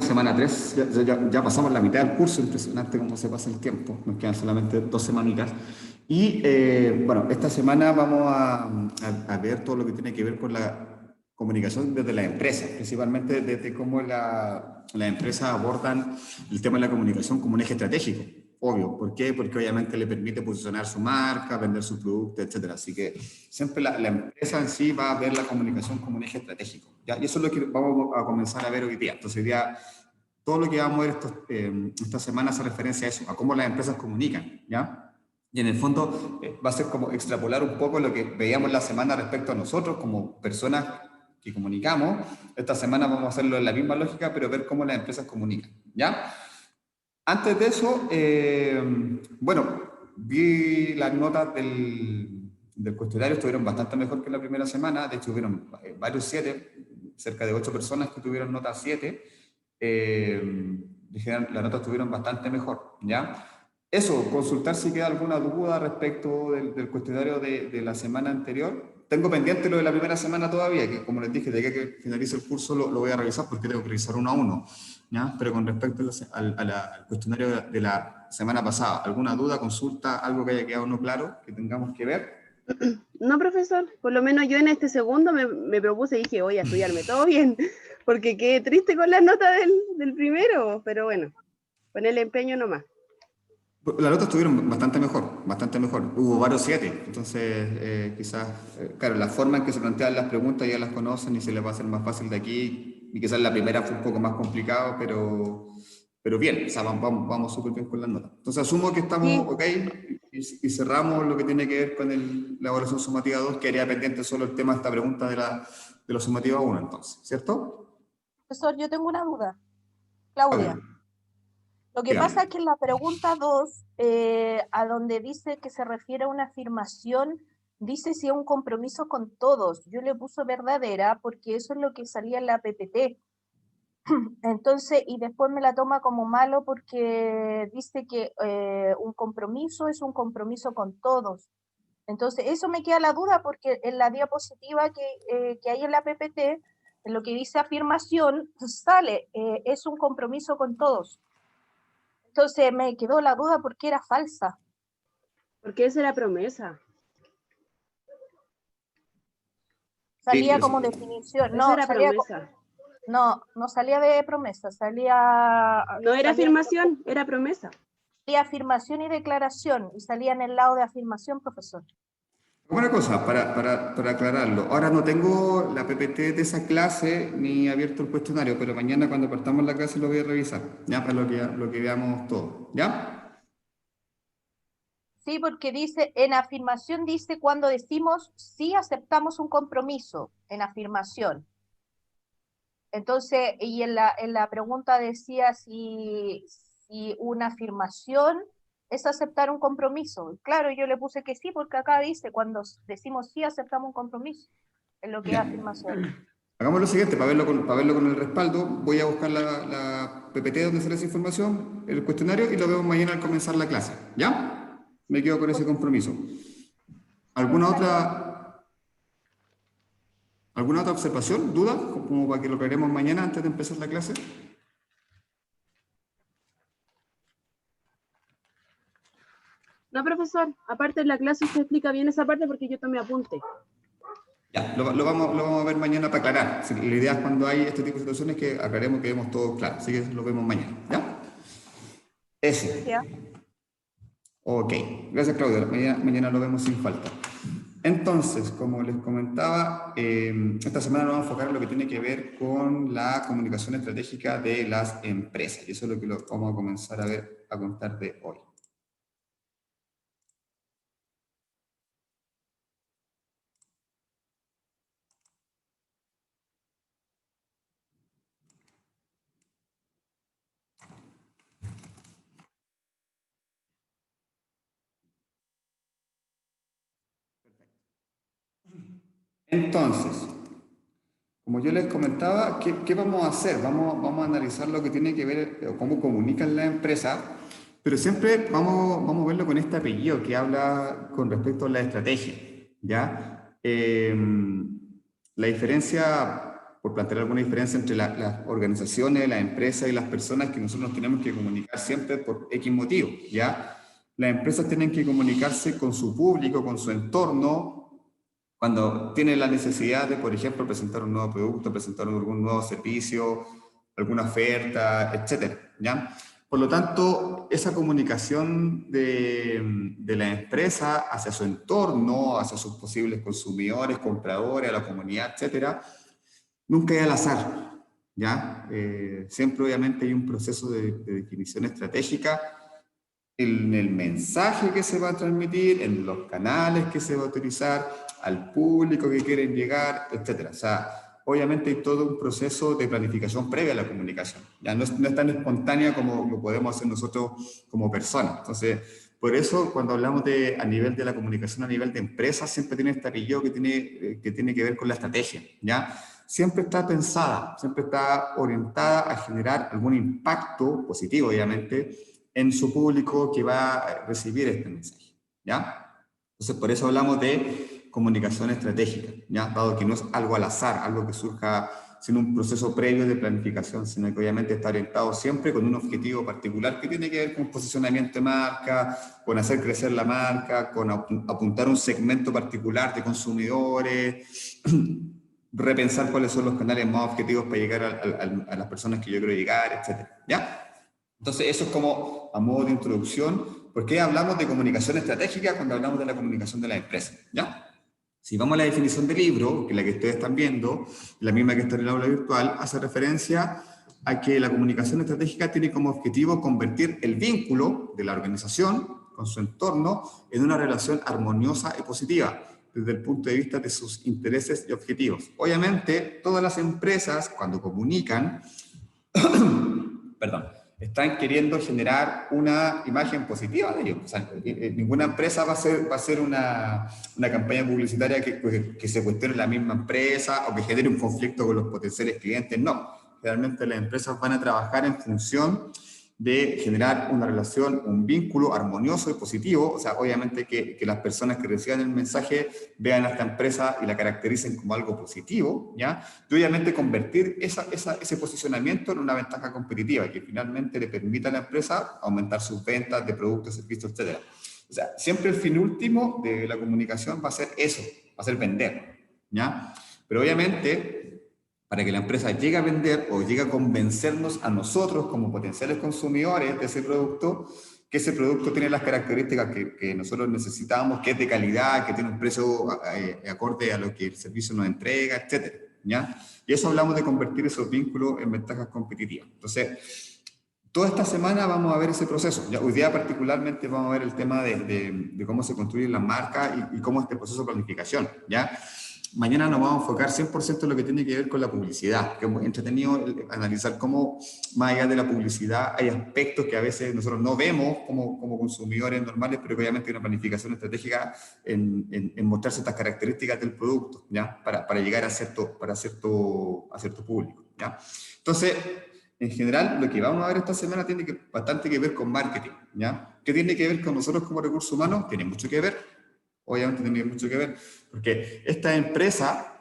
Semana 3 ya pasamos la mitad del curso, impresionante cómo se pasa el tiempo, nos quedan solamente 2 semanitas. Y bueno, esta semana vamos a ver todo lo que tiene que ver con la comunicación desde las empresas, principalmente desde cómo las empresas abordan el tema de la comunicación como un eje estratégico. Obvio, ¿por qué? Porque obviamente le permite posicionar su marca, vender su producto, etcétera. Así que siempre la empresa en sí va a ver la comunicación como un eje estratégico, ¿ya? Y eso es lo que vamos a comenzar a ver hoy día. Entonces, hoy día todo lo que vamos a ver esta semana hace referencia a eso, a cómo las empresas comunican, ¿ya? Y en el fondo va a ser como extrapolar un poco lo que veíamos la semana respecto a nosotros como personas que comunicamos. Esta semana vamos a hacerlo en la misma lógica, pero ver cómo las empresas comunican, ¿ya? Antes de eso, bueno, vi las notas del cuestionario, estuvieron bastante mejor que la primera semana. De hecho, hubieron varios 7, cerca de 8 personas que tuvieron nota 7. Dijeron, las notas estuvieron bastante mejor, ¿ya? Eso, consultar si queda alguna duda respecto del cuestionario de la semana anterior. Tengo pendiente lo de la primera semana todavía, que como les dije, de que finalice el curso lo voy a revisar porque tengo que revisar uno a uno, ¿ya? Pero con respecto al cuestionario de la semana pasada, ¿alguna duda, consulta, algo que haya quedado no claro, que tengamos que ver? No, profesor, por lo menos yo en este segundo me propuse y dije, voy a estudiarme todo bien, porque quedé triste con las notas del primero, pero bueno, con el empeño nomás. Las notas estuvieron bastante mejor, bastante mejor. Hubo varios 7, entonces quizás, claro, la forma en que se plantean las preguntas ya las conocen y se les va a hacer más fácil de aquí. Y quizás la primera fue un poco más complicado, pero bien, o sea, vamos súper bien con las notas. Entonces asumo que estamos Sí, ok y cerramos lo que tiene que ver con la evaluación sumativa 2, que haría pendiente solo el tema de esta pregunta de la sumativa 1, entonces, ¿cierto? Profesor, yo tengo una duda. Claudia, Claudia, lo que dígame. pasa es que en la pregunta 2, a donde dice que se refiere a una afirmación, dice si es un compromiso con todos. Yo le puse verdadera porque eso es lo que salía en la PPT. Entonces, y después me la toma como malo porque dice que un compromiso es un compromiso con todos. Entonces, eso me queda la duda porque en la diapositiva que hay en la PPT, en lo que dice afirmación, sale, es un compromiso con todos. Entonces me quedó la duda porque era falsa. porque esa era promesa. Salía Sí, como definición, Esa no, era salía, promesa. no salía de promesa, salía, No era salía, afirmación, era promesa. salía afirmación y declaración, y salía en el lado de afirmación, profesor. una cosa, para aclararlo, ahora no tengo la PPT de esa clase ni abierto el cuestionario, pero mañana cuando partamos la clase lo voy a revisar, ya para lo que veamos todo, ¿ya? Sí, porque dice, en afirmación dice cuando decimos sí aceptamos un compromiso, en afirmación. Entonces, y en la pregunta decía si una afirmación es aceptar un compromiso. Claro, yo le puse que sí, porque acá dice, cuando decimos sí aceptamos un compromiso, es lo que es Ya. afirmación. Hagamos lo siguiente, para verlo con el respaldo, voy a buscar la PPT donde sale esa información, el cuestionario, y lo vemos mañana al comenzar la clase, ¿ya? Me quedo con ese compromiso. Sí, ¿Alguna está bien. otra, alguna otra observación, duda, como para que lo veremos mañana antes de empezar la clase? No, profesor, aparte en la clase usted explica bien esa parte porque yo tomé apunte. Ya, lo vamos a ver mañana para aclarar. Sí, la idea es cuando hay este tipo de situaciones que aclaremos, que vemos todo claro. Así que lo vemos mañana. ¿Ya? Ese. Ya. Ok. Gracias, Claudia. Mañana lo vemos sin falta. Entonces, como les comentaba, esta semana nos vamos a enfocar en lo que tiene que ver con la comunicación estratégica de las empresas. Y eso es lo que vamos a comenzar a ver, a contar de hoy. Entonces, como yo les comentaba, ¿qué vamos a hacer? Vamos a analizar lo que tiene que ver, cómo comunican las empresas, pero siempre vamos a verlo con este apellido que habla con respecto a la estrategia, ¿ya? La diferencia, por plantear alguna diferencia entre las organizaciones, las empresas y las personas, que nosotros nos tenemos que comunicar siempre por X motivo, ¿ya? Las empresas tienen que comunicarse con su público, con su entorno, cuando tienen la necesidad de, por ejemplo, presentar un nuevo producto, presentar algún nuevo servicio, alguna oferta, etcétera, ¿ya? Por lo tanto, esa comunicación de la empresa hacia su entorno, hacia sus posibles consumidores, compradores, a la comunidad, etcétera, nunca es al azar, ¿ya? Siempre obviamente hay un proceso de definición estratégica en el mensaje que se va a transmitir, en los canales que se va a utilizar, al público que quieren llegar, etcétera. O sea, obviamente hay todo un proceso de planificación previa a la comunicación. Ya no es tan espontánea como lo podemos hacer nosotros como personas. Entonces, por eso cuando hablamos a nivel de la comunicación, a nivel de empresas, siempre tiene este apellido que tiene que ver con la estrategia, ¿ya? Siempre está pensada, siempre está orientada a generar algún impacto positivo, obviamente, en su público que va a recibir este mensaje, ¿ya? Entonces, por eso hablamos de comunicación estratégica, ¿ya? Dado que no es algo al azar, algo que surja sin un proceso previo de planificación, sino que obviamente está orientado siempre con un objetivo particular que tiene que ver con posicionamiento de marca, con hacer crecer la marca, con apuntar un segmento particular de consumidores, repensar cuáles son los canales más objetivos para llegar a las personas que yo quiero llegar, etcétera, ¿ya? Entonces, eso es como a modo de introducción. ¿Por qué hablamos de comunicación estratégica cuando hablamos de la comunicación de la empresa? ¿Ya? Si vamos a la definición del libro, que es la que ustedes están viendo, la misma que está en el aula virtual, hace referencia a que la comunicación estratégica tiene como objetivo convertir el vínculo de la organización con su entorno en una relación armoniosa y positiva, desde el punto de vista de sus intereses y objetivos. Obviamente, todas las empresas, cuando comunican, perdón, están queriendo generar una imagen positiva de ellos. O sea, ninguna empresa va a hacer una campaña publicitaria que se cuestione la misma empresa o que genere un conflicto con los potenciales clientes. No, realmente las empresas van a trabajar en función de generar una relación, un vínculo armonioso y positivo. O sea, obviamente que las personas que reciban el mensaje vean a esta empresa y la caractericen como algo positivo, ¿ya? Y obviamente convertir ese posicionamiento en una ventaja competitiva y que finalmente le permita a la empresa aumentar sus ventas de productos, servicios, etc. O sea, siempre el fin último de la comunicación va a ser eso, va a ser vender, ¿ya? Pero obviamente, para que la empresa llegue a vender o llegue a convencernos a nosotros como potenciales consumidores de ese producto, que ese producto tiene las características que nosotros necesitamos, que es de calidad, que tiene un precio acorde a lo que el servicio nos entrega, etcétera, ¿ya? Y eso hablamos de convertir esos vínculos en ventajas competitivas. Entonces, toda esta semana vamos a ver ese proceso. Ya, hoy día particularmente vamos a ver el tema de cómo se construyen las marcas y cómo este proceso de planificación, ¿ya? Mañana nos vamos a enfocar 100% en lo que tiene que ver con la publicidad, que es muy entretenido analizar cómo, más allá de la publicidad, hay aspectos que a veces nosotros no vemos como consumidores normales, pero que obviamente hay una planificación estratégica en mostrar ciertas características del producto, ¿ya? Para llegar a cierto público, ¿ya? Entonces, en general, lo que vamos a ver esta semana tiene bastante que ver con marketing, ¿ya? ¿Qué tiene que ver con nosotros como recursos humanos? Tiene mucho que ver. Obviamente tiene mucho que ver, porque esta empresa,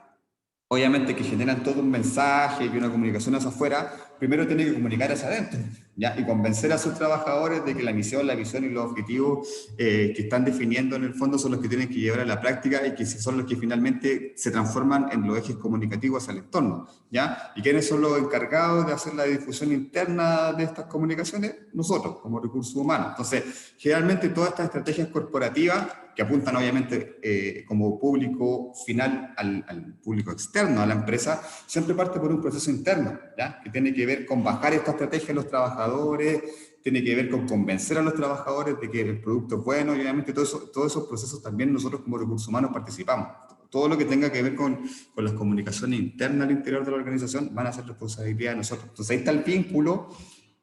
obviamente que generan todo un mensaje y una comunicación hacia afuera, primero tiene que comunicar hacia adentro, ¿ya? Y convencer a sus trabajadores de que la misión, la visión y los objetivos que están definiendo en el fondo son los que tienen que llevar a la práctica y que son los que finalmente se transforman en los ejes comunicativos hacia el entorno, ¿ya? ¿Y quiénes son los encargados de hacer la difusión interna de estas comunicaciones? Nosotros, como recursos humanos. Entonces, generalmente todas estas estrategias corporativas que apuntan obviamente como público final al público externo a la empresa, siempre parte por un proceso interno, ¿ya? Que tiene que ver con bajar esta estrategia a los trabajadores, tiene que ver con convencer a los trabajadores de que el producto es bueno, y obviamente todos esos procesos también nosotros como recursos humanos participamos. Todo lo que tenga que ver con las comunicaciones internas al interior de la organización van a ser responsabilidad de nosotros. Entonces ahí está el vínculo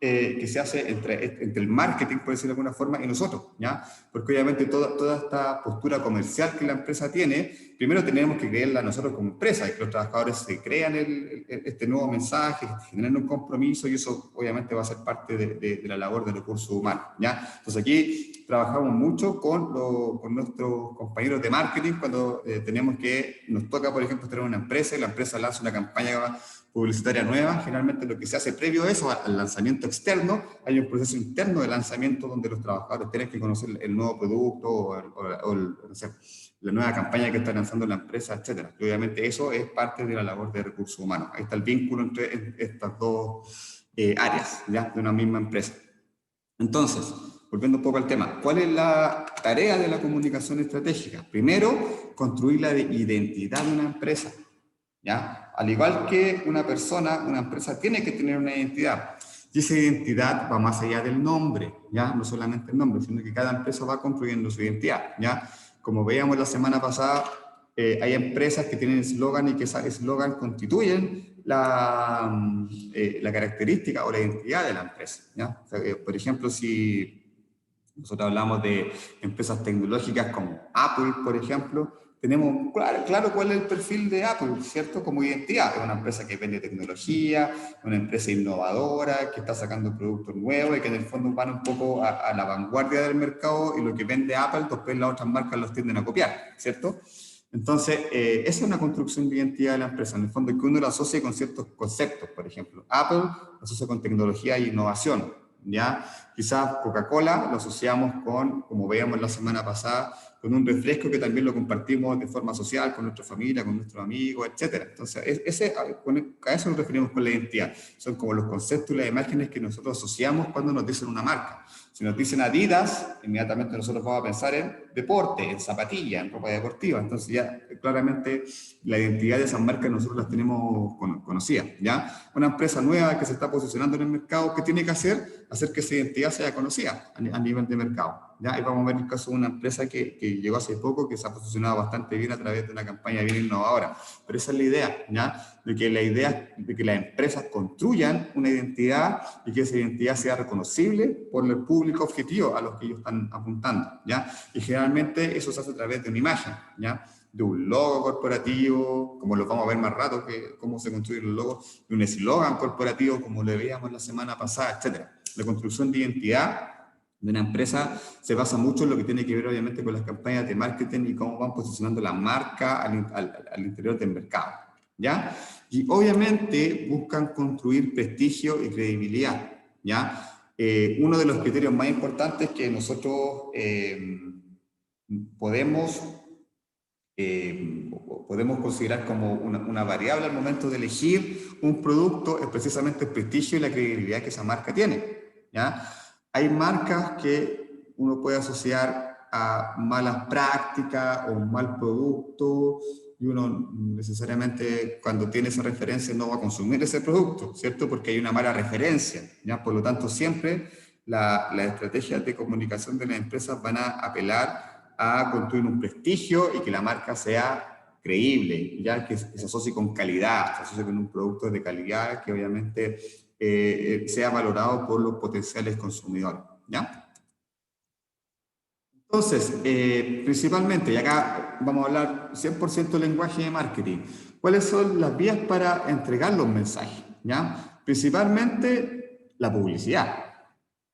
que se hace entre el marketing, por decirlo de alguna forma, y nosotros, ¿ya? Porque obviamente toda esta postura comercial que la empresa tiene primero tenemos que creerla nosotros como empresa, y que los trabajadores se crean este nuevo mensaje, generen un compromiso, y eso obviamente va a ser parte de la labor de recursos humanos, ¿ya? Entonces aquí trabajamos mucho con nuestros compañeros de marketing cuando nos toca, por ejemplo, tener una empresa y la empresa lanza una campaña publicitaria nueva. Generalmente lo que se hace previo a eso, al lanzamiento externo, hay un proceso interno de lanzamiento donde los trabajadores tienen que conocer el nuevo producto no sé, la nueva campaña que está lanzando la empresa, etc. Y obviamente eso es parte de la labor de recursos humanos. Ahí está el vínculo entre estas dos áreas, ¿ya? De una misma empresa. Entonces, volviendo un poco al tema, ¿cuál es la tarea de la comunicación estratégica? Primero, construir la identidad de una empresa, ¿ya? Al igual que una empresa tiene que tener una identidad. Y esa identidad va más allá del nombre, ¿ya? No solamente el nombre, sino que cada empresa va construyendo su identidad, ¿ya? Como veíamos la semana pasada, hay empresas que tienen eslogan y que ese eslogan constituyen la característica o la identidad de la empresa, ¿ya? O sea, por ejemplo, si nosotros hablamos de empresas tecnológicas como Apple, por ejemplo, tenemos claro cuál es el perfil de Apple, ¿cierto? Como identidad. Es una empresa que vende tecnología, una empresa innovadora, que está sacando productos nuevos y que en el fondo van un poco a la vanguardia del mercado, y lo que vende Apple, después las otras marcas los tienden a copiar, ¿cierto? Entonces, esa es una construcción de identidad de la empresa, en el fondo, que uno lo asocie con ciertos conceptos. Por ejemplo, Apple lo asocia con tecnología e innovación, ¿ya? Quizás Coca-Cola lo asociamos con, como veíamos la semana pasada, con un refresco que también lo compartimos de forma social con nuestra familia, con nuestros amigos, etc. Entonces, a eso nos referimos con la identidad. Son como los conceptos y las imágenes que nosotros asociamos cuando nos dicen una marca. Si nos dicen Adidas, inmediatamente nosotros vamos a pensar en deporte, en zapatilla, en ropa deportiva. Entonces ya claramente la identidad de esas marcas nosotros las tenemos conocidas, ¿ya? Una empresa nueva que se está posicionando en el mercado, ¿qué tiene que hacer? Hacer que esa identidad sea conocida a nivel de mercado, ¿ya? Y vamos a ver el caso de una empresa que llegó hace poco, que se ha posicionado bastante bien a través de una campaña bien innovadora. Pero esa es la idea, ¿ya? De que las empresas construyan una identidad y que esa identidad sea reconocible por el público objetivo a los que ellos están apuntando, ¿ya? Y generalmente eso se hace a través de una imagen, ¿ya? De un logo corporativo, como lo vamos a ver más rato, cómo se construyen los logos, de un eslogan corporativo, como lo veíamos la semana pasada, etc. La construcción de identidad de una empresa se basa mucho en lo que tiene que ver, obviamente, con las campañas de marketing y cómo van posicionando la marca al interior del mercado, ¿ya? Y obviamente buscan construir prestigio y credibilidad, ¿ya? Uno de los criterios más importantes que nosotros podemos considerar como una variable al momento de elegir un producto es precisamente el prestigio y la credibilidad que esa marca tiene, ¿ya? Hay marcas que uno puede asociar a malas prácticas o un mal producto, y uno necesariamente cuando tiene esa referencia no va a consumir ese producto, ¿cierto? Porque hay una mala referencia, ¿ya? Por lo tanto, siempre las estrategias de comunicación de las empresas van a apelar a construir un prestigio y que la marca sea creíble, ya que se asocie con calidad, se asocie con un producto de calidad que obviamente sea valorado por los potenciales consumidores, ¿ya? Entonces, principalmente, y acá vamos a hablar 100% lenguaje de marketing, ¿cuáles son las vías para entregar los mensajes? ¿Ya? Principalmente la publicidad,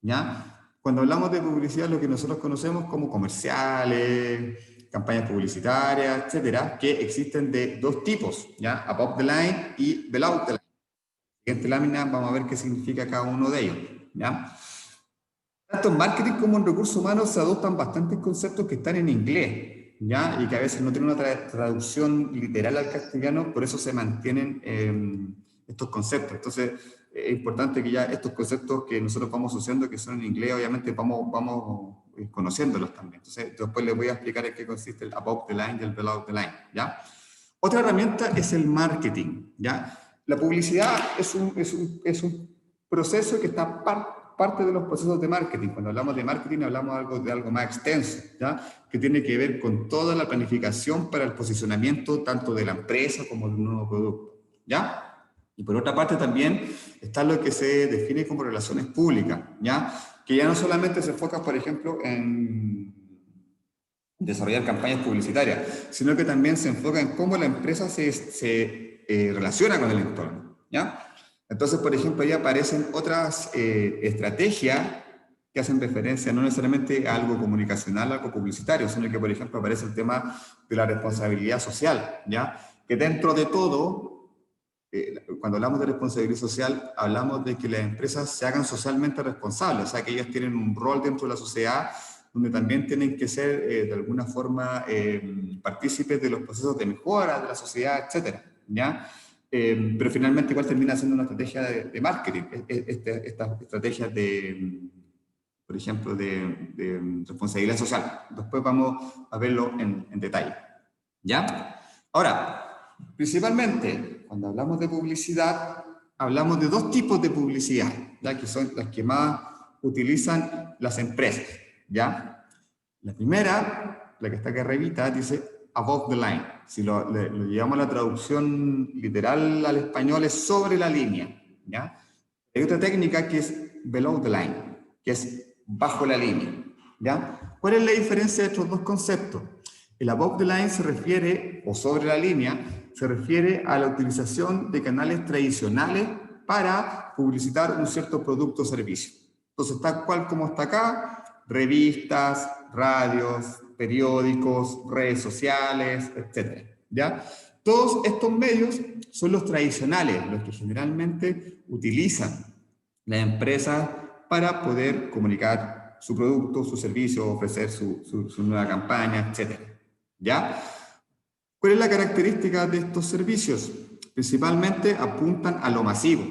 ¿ya? Cuando hablamos de publicidad, lo que nosotros conocemos como comerciales, campañas publicitarias, etcétera, que existen de dos tipos, ¿ya? Above the line y below the line. En esta lámina vamos a ver qué significa cada uno de ellos, ¿ya? Tanto en marketing como en recursos humanos se adoptan bastantes conceptos que están en inglés, ¿ya? Y que a veces no tienen una traducción literal al castellano, por eso se mantienen estos conceptos. Entonces, es importante que ya estos conceptos que nosotros vamos asociando, que son en inglés, obviamente vamos conociéndolos también. Entonces, después les voy a explicar en qué consiste el above the line y el below the line, ¿ya? Otra herramienta es el marketing, ¿ya? La publicidad es un proceso que está parte de los procesos de marketing. Cuando hablamos de marketing hablamos de algo más extenso, ¿ya? Que tiene que ver con toda la planificación para el posicionamiento tanto de la empresa como de un nuevo producto, ¿ya? Y por otra parte también está lo que se define como relaciones públicas, ¿ya? Que ya no solamente se enfoca, por ejemplo, en desarrollar campañas publicitarias, sino que también se enfoca en cómo la empresa se relaciona con el entorno, ¿ya? Entonces, por ejemplo, ahí aparecen otras estrategias que hacen referencia no necesariamente a algo comunicacional, algo publicitario, sino que, por ejemplo, aparece el tema de la responsabilidad social, ¿ya? Que dentro de todo, cuando hablamos de responsabilidad social, hablamos de que las empresas se hagan socialmente responsables, o sea, que ellas tienen un rol dentro de la sociedad donde también tienen que ser, de alguna forma, partícipes de los procesos de mejora de la sociedad, etcétera, ¿ya? Pero finalmente igual termina siendo una estrategia de marketing, estas estrategias por ejemplo, de responsabilidad social. Después vamos a verlo en detalle, ¿ya? Ahora, principalmente, cuando hablamos de publicidad, hablamos de dos tipos de publicidad, ¿ya? Que son las que más utilizan las empresas, ¿ya? La primera, la que está acá arribita, dice above the line. Si lo llevamos a la traducción literal al español, es sobre la línea, ¿ya? Hay otra técnica que es below the line, que es bajo la línea, ¿ya? ¿Cuál es la diferencia de estos dos conceptos? El above the line se refiere, o sobre la línea, se refiere a la utilización de canales tradicionales para publicitar un cierto producto o servicio. Entonces, tal cual como está acá, revistas, radios, periódicos, redes sociales, etc., ¿ya? Todos estos medios son los tradicionales, los que generalmente utilizan las empresas para poder comunicar su producto, su servicio, ofrecer su nueva campaña, etc. ¿Ya? ¿Cuál es la característica de estos servicios? Principalmente apuntan a lo masivo,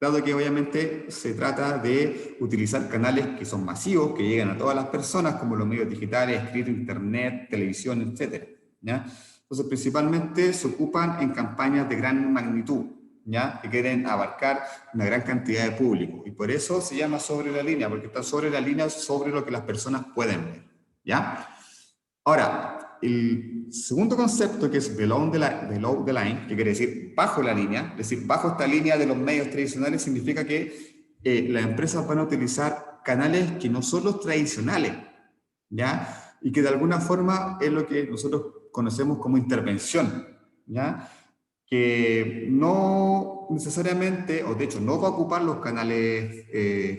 dado que obviamente se trata de utilizar canales que son masivos, que llegan a todas las personas, como los medios digitales, escrito, internet, televisión, etc. ¿Ya? Entonces, principalmente se ocupan en campañas de gran magnitud, ¿ya? Que quieren abarcar una gran cantidad de público. Y por eso se llama sobre la línea, porque está sobre la línea, sobre lo que las personas pueden ver, ¿ya? Ahora, el segundo concepto, que es below the line, que quiere decir bajo la línea, es decir, bajo esta línea de los medios tradicionales, significa que las empresas van a utilizar canales que no son los tradicionales, ¿ya? Y que de alguna forma es lo que nosotros conocemos como intervención, ¿ya? Que no necesariamente, o de hecho no va a ocupar los canales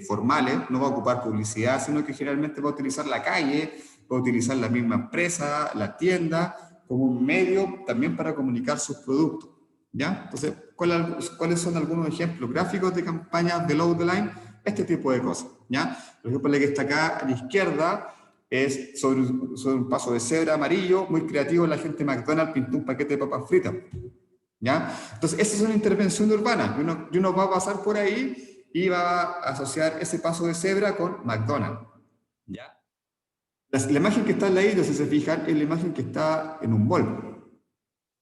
formales, no va a ocupar publicidad, sino que generalmente va a utilizar la calle, va a utilizar la misma empresa, la tienda, como un medio también para comunicar sus productos, ¿ya? Entonces, ¿cuáles son algunos ejemplos gráficos de campañas below the line? Este tipo de cosas, ¿ya? Por ejemplo, la que está acá a la izquierda es sobre un paso de cebra amarillo, muy creativo, la gente de McDonald's pintó un paquete de papas fritas, ¿ya? Entonces, esa es una intervención urbana, y uno va a pasar por ahí y va a asociar ese paso de cebra con McDonald's, ¿ya? La imagen que está al ladito, si se fijan, es la imagen que está en un mall,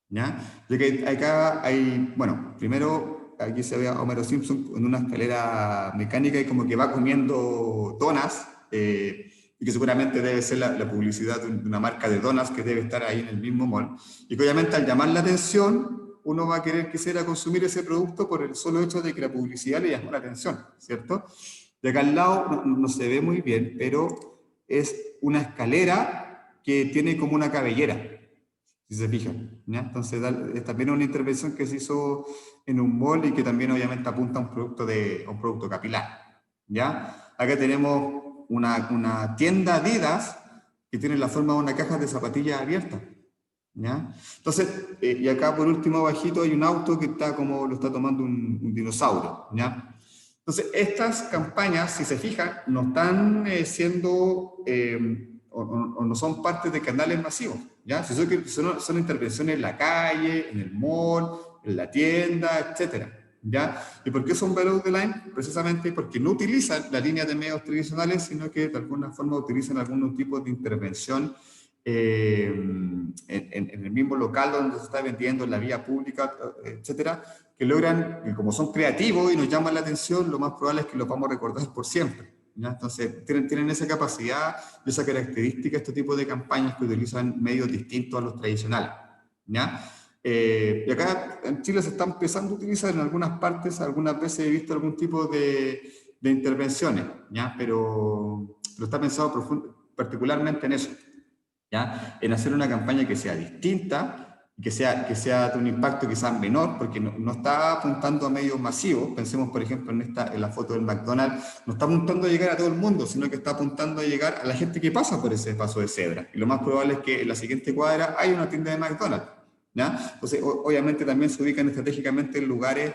¿ya? Ya que acá hay, bueno, primero aquí se ve a Homero Simpson en una escalera mecánica y como que va comiendo donas, y que seguramente debe ser la publicidad de una marca de donas que debe estar ahí en el mismo mall, y que obviamente al llamar la atención, uno va a querer consumir ese producto por el solo hecho de que la publicidad le llamó la atención, ¿cierto? De acá al lado no se ve muy bien, pero es una escalera que tiene como una cabellera, si se fijan, ¿ya? Entonces es también una intervención que se hizo en un mall y que también obviamente apunta a un producto capilar, ¿ya? Acá tenemos una tienda Adidas que tiene la forma de una caja de zapatillas abierta, ¿ya? Entonces, y acá por último abajito hay un auto que está como lo está tomando un dinosaurio, ¿ya? Entonces, estas campañas, si se fijan, no están siendo o no son parte de canales masivos, ¿ya? Son intervenciones en la calle, en el mall, en la tienda, etcétera, ¿ya? ¿Y por qué son below the line? Precisamente porque no utilizan la línea de medios tradicionales, sino que de alguna forma utilizan algún tipo de intervención en el mismo local donde se está vendiendo, en la vía pública, etcétera, que logran, que como son creativos y nos llaman la atención, lo más probable es que los vamos a recordar por siempre, ¿ya? Entonces, tienen esa capacidad y esa característica, este tipo de campañas que utilizan medios distintos a los tradicionales, ¿ya? Y acá en Chile se está empezando a utilizar en algunas partes, algunas veces he visto algún tipo de intervenciones, ¿ya? Pero está pensado particularmente en eso, ¿ya? En hacer una campaña que sea distinta, que sea de un impacto quizás menor, porque no está apuntando a medios masivos. Pensemos, por ejemplo, en la foto del McDonald's, no está apuntando a llegar a todo el mundo, sino que está apuntando a llegar a la gente que pasa por ese paso de cebra. Y lo más probable es que en la siguiente cuadra hay una tienda de McDonald's, ¿ya? Entonces, obviamente también se ubican estratégicamente en lugares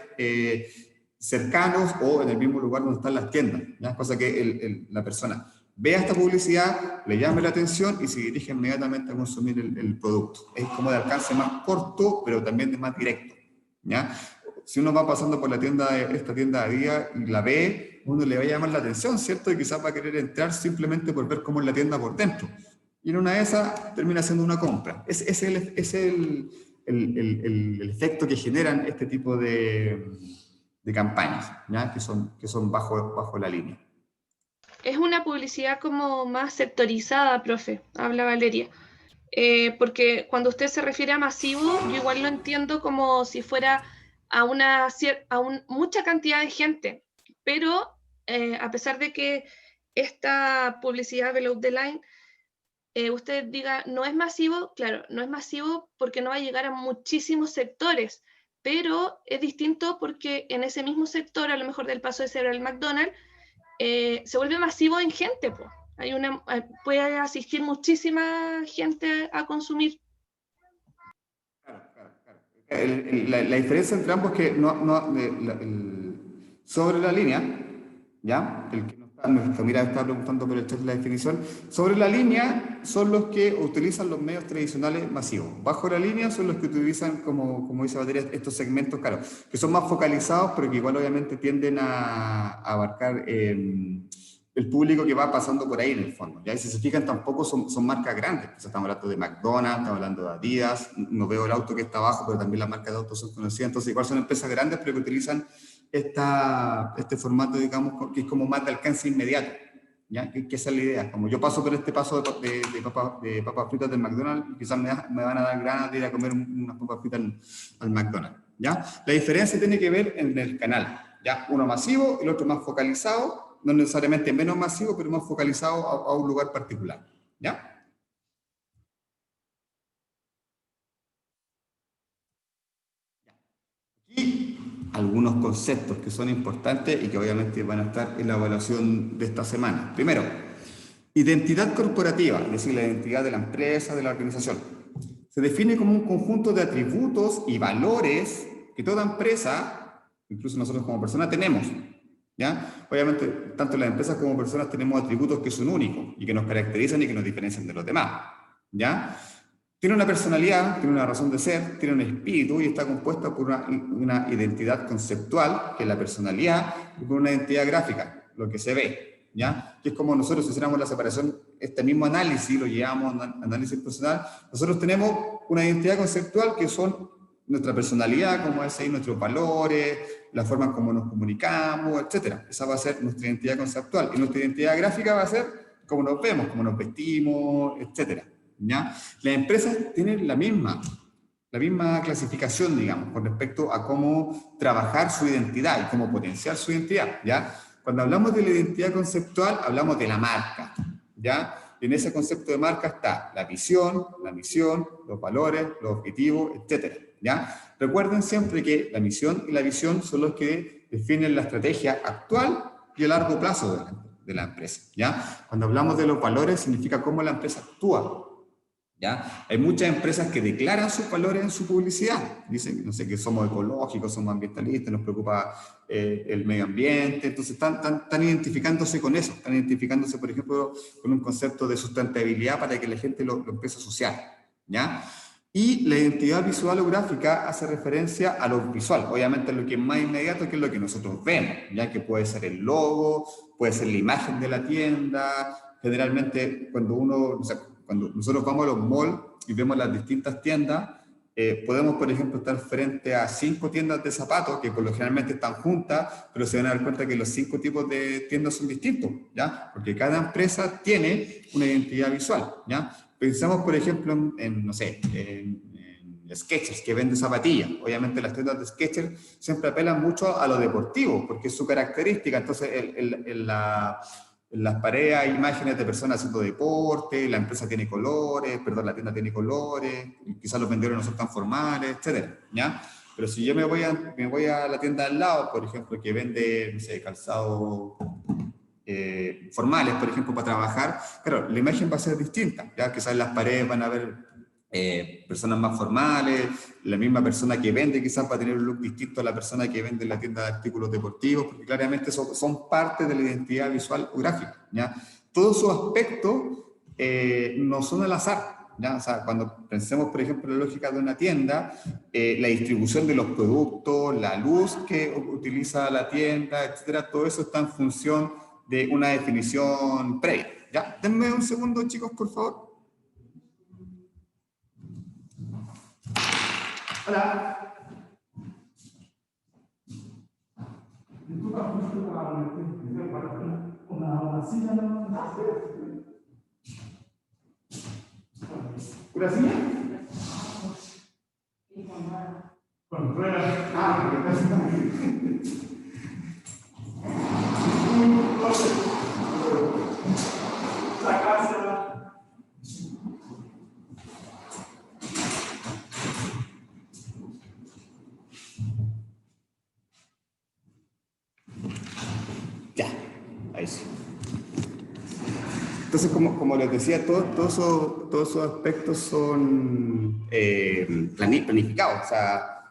cercanos o en el mismo lugar donde están las tiendas, ¿ya? Cosa que la persona vea esta publicidad, le llame la atención y se dirige inmediatamente a consumir el producto. Es como de alcance más corto, pero también de más directo, ¿ya? Si uno va pasando por esta tienda de día y la ve, uno le va a llamar la atención, ¿cierto? Y quizás va a querer entrar simplemente por ver cómo es la tienda por dentro. Y en una de esas termina siendo una compra. Es el efecto que generan este tipo de campañas, ¿ya? Que son bajo la línea. Es una publicidad como más sectorizada, profe, habla Valeria. Porque cuando usted se refiere a masivo, yo igual lo entiendo como si fuera a mucha cantidad de gente, pero a pesar de que esta publicidad below the line, usted diga no es masivo, claro, no es masivo porque no va a llegar a muchísimos sectores, pero es distinto porque en ese mismo sector, a lo mejor del paso de cebra del McDonald's, se vuelve masivo en gente, pues. Puede asistir muchísima gente a consumir. La diferencia entre ambos es que sobre la línea, ¿ya? El que nuestra mirada está preguntando por el chat la definición. Sobre la línea son los que utilizan los medios tradicionales masivos. Bajo la línea son los que utilizan, como dice Valeria, estos segmentos, claro, que son más focalizados, pero que igual obviamente tienden a abarcar el público que va pasando por ahí en el fondo, ¿ya? Y si se fijan, tampoco son marcas grandes. O sea, estamos hablando de McDonald's, estamos hablando de Adidas, no veo el auto que está abajo, pero también las marcas de autos son conocidas. Entonces, igual son empresas grandes, pero que utilizan este formato, digamos, que es como más de alcance inmediato, ¿ya? Que esa es la idea. Como yo paso por este paso de papas fritas del McDonald's, quizás me van a dar ganas de ir a comer unas papas fritas al McDonald's, ¿ya? La diferencia tiene que ver en el canal, ¿ya? Uno masivo y el otro más focalizado, no necesariamente menos masivo, pero más focalizado a un lugar particular, ¿ya? Y algunos conceptos que son importantes y que obviamente van a estar en la evaluación de esta semana. Primero, identidad corporativa, es decir, la identidad de la empresa, de la organización. Se define como un conjunto de atributos y valores que toda empresa, incluso nosotros como personas, tenemos, ¿ya? Obviamente, tanto las empresas como personas tenemos atributos que son únicos y que nos caracterizan y que nos diferencian de los demás, ¿ya? Tiene una personalidad, tiene una razón de ser, tiene un espíritu y está compuesta por una identidad conceptual, que es la personalidad, y por una identidad gráfica, lo que se ve, ¿ya? Que es como nosotros hiciéramos la separación, este mismo análisis, lo llevamos a análisis personal. Nosotros tenemos una identidad conceptual que son nuestra personalidad, como es ahí, nuestros valores, la forma en cómo nos comunicamos, etc. Esa va a ser nuestra identidad conceptual. Y nuestra identidad gráfica va a ser cómo nos vemos, cómo nos vestimos, etc. ¿Ya? Las empresas tienen la misma clasificación, digamos, con respecto a cómo trabajar su identidad y cómo potenciar su identidad, ¿ya? Cuando hablamos de la identidad conceptual, hablamos de la marca, ¿ya? Y en ese concepto de marca está la visión, la misión, los valores, los objetivos, etcétera, ¿ya? Recuerden siempre que la misión y la visión son los que definen la estrategia actual y a largo plazo de la empresa, ¿ya? Cuando hablamos de los valores, significa cómo la empresa actúa, ¿ya? Hay muchas empresas que declaran sus valores en su publicidad. Dicen, no sé, que somos ecológicos, somos ambientalistas, nos preocupa el medio ambiente. Entonces están identificándose con eso. Están identificándose, por ejemplo, con un concepto de sustentabilidad para que la gente lo empiece a asociar, ¿ya? Y la identidad visual o gráfica hace referencia a lo visual. Obviamente lo que es más inmediato, que es lo que nosotros vemos, ya que puede ser el logo, puede ser la imagen de la tienda. Generalmente cuando nosotros vamos a los malls y vemos las distintas tiendas, podemos, por ejemplo, estar frente a 5 tiendas de zapatos que por lo generalmente están juntas, pero se van a dar cuenta que los 5 tipos de tiendas son distintos, ¿ya? Porque cada empresa tiene una identidad visual, ¿ya? Pensamos, por ejemplo, en Skechers, que vende zapatillas. Obviamente las tiendas de Skechers siempre apelan mucho a lo deportivo, porque es su característica. Entonces, En las paredes hay imágenes de personas haciendo deporte, la empresa tiene colores, perdón, la tienda tiene colores, quizás los vendedores no son tan formales, etcétera, ¿ya? Pero si yo me voy a la tienda al lado, por ejemplo, que vende, no sé, calzado formales, por ejemplo, para trabajar, claro, la imagen va a ser distinta, ¿ya? Quizás en las paredes van a haber personas más formales, la misma persona que vende quizás va a tener un look distinto a la persona que vende en la tienda de artículos deportivos, porque claramente son parte de la identidad visual o gráfica, ¿ya? Todos esos aspectos no son al azar, ¿ya? O sea, cuando pensemos, por ejemplo, en la lógica de una tienda, la distribución de los productos, la luz que utiliza la tienda, etcétera, todo eso está en función de una definición previa, ¿ya? Denme un segundo, chicos, por favor. Hola. Una silla, ¿no? ¿Una silla? Con ruedas. Ah, sacársela. Ya, ahí sí. Entonces, como les decía, todos esos aspectos son planificados. O sea,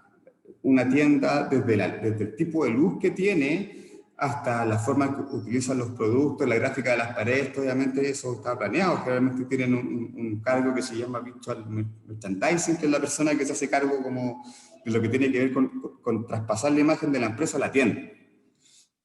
una tienda, desde el tipo de luz que tiene hasta la forma que utilizan los productos, la gráfica de las paredes, obviamente eso está planeado. Generalmente tienen un cargo que se llama Visual Merchandising, que es la persona que se hace cargo como de lo que tiene que ver con traspasar la imagen de la empresa a la tienda.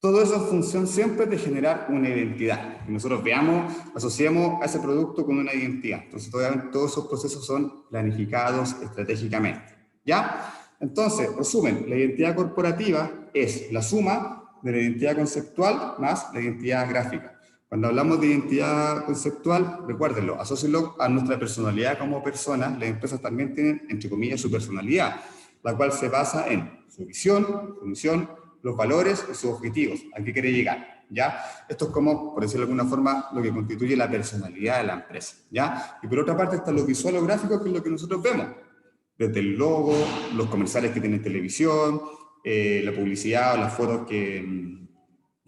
Todo eso es función siempre de generar una identidad. Que nosotros veamos, asociemos a ese producto con una identidad. Entonces, obviamente, todos esos procesos son planificados estratégicamente. ¿Ya? Entonces, resumen, la identidad corporativa es la suma de la identidad conceptual más la identidad gráfica. Cuando hablamos de identidad conceptual, recuérdenlo, asócienlo a nuestra personalidad como personas. Las empresas también tienen, entre comillas, su personalidad, la cual se basa en su visión, su misión, los valores y sus objetivos, a qué quiere llegar, ¿ya? Esto es como, por decirlo de alguna forma, lo que constituye la personalidad de la empresa, ¿ya? Y por otra parte está lo visual o gráfico, que es lo que nosotros vemos, desde el logo, los comerciales que tienen televisión, la publicidad o las fotos que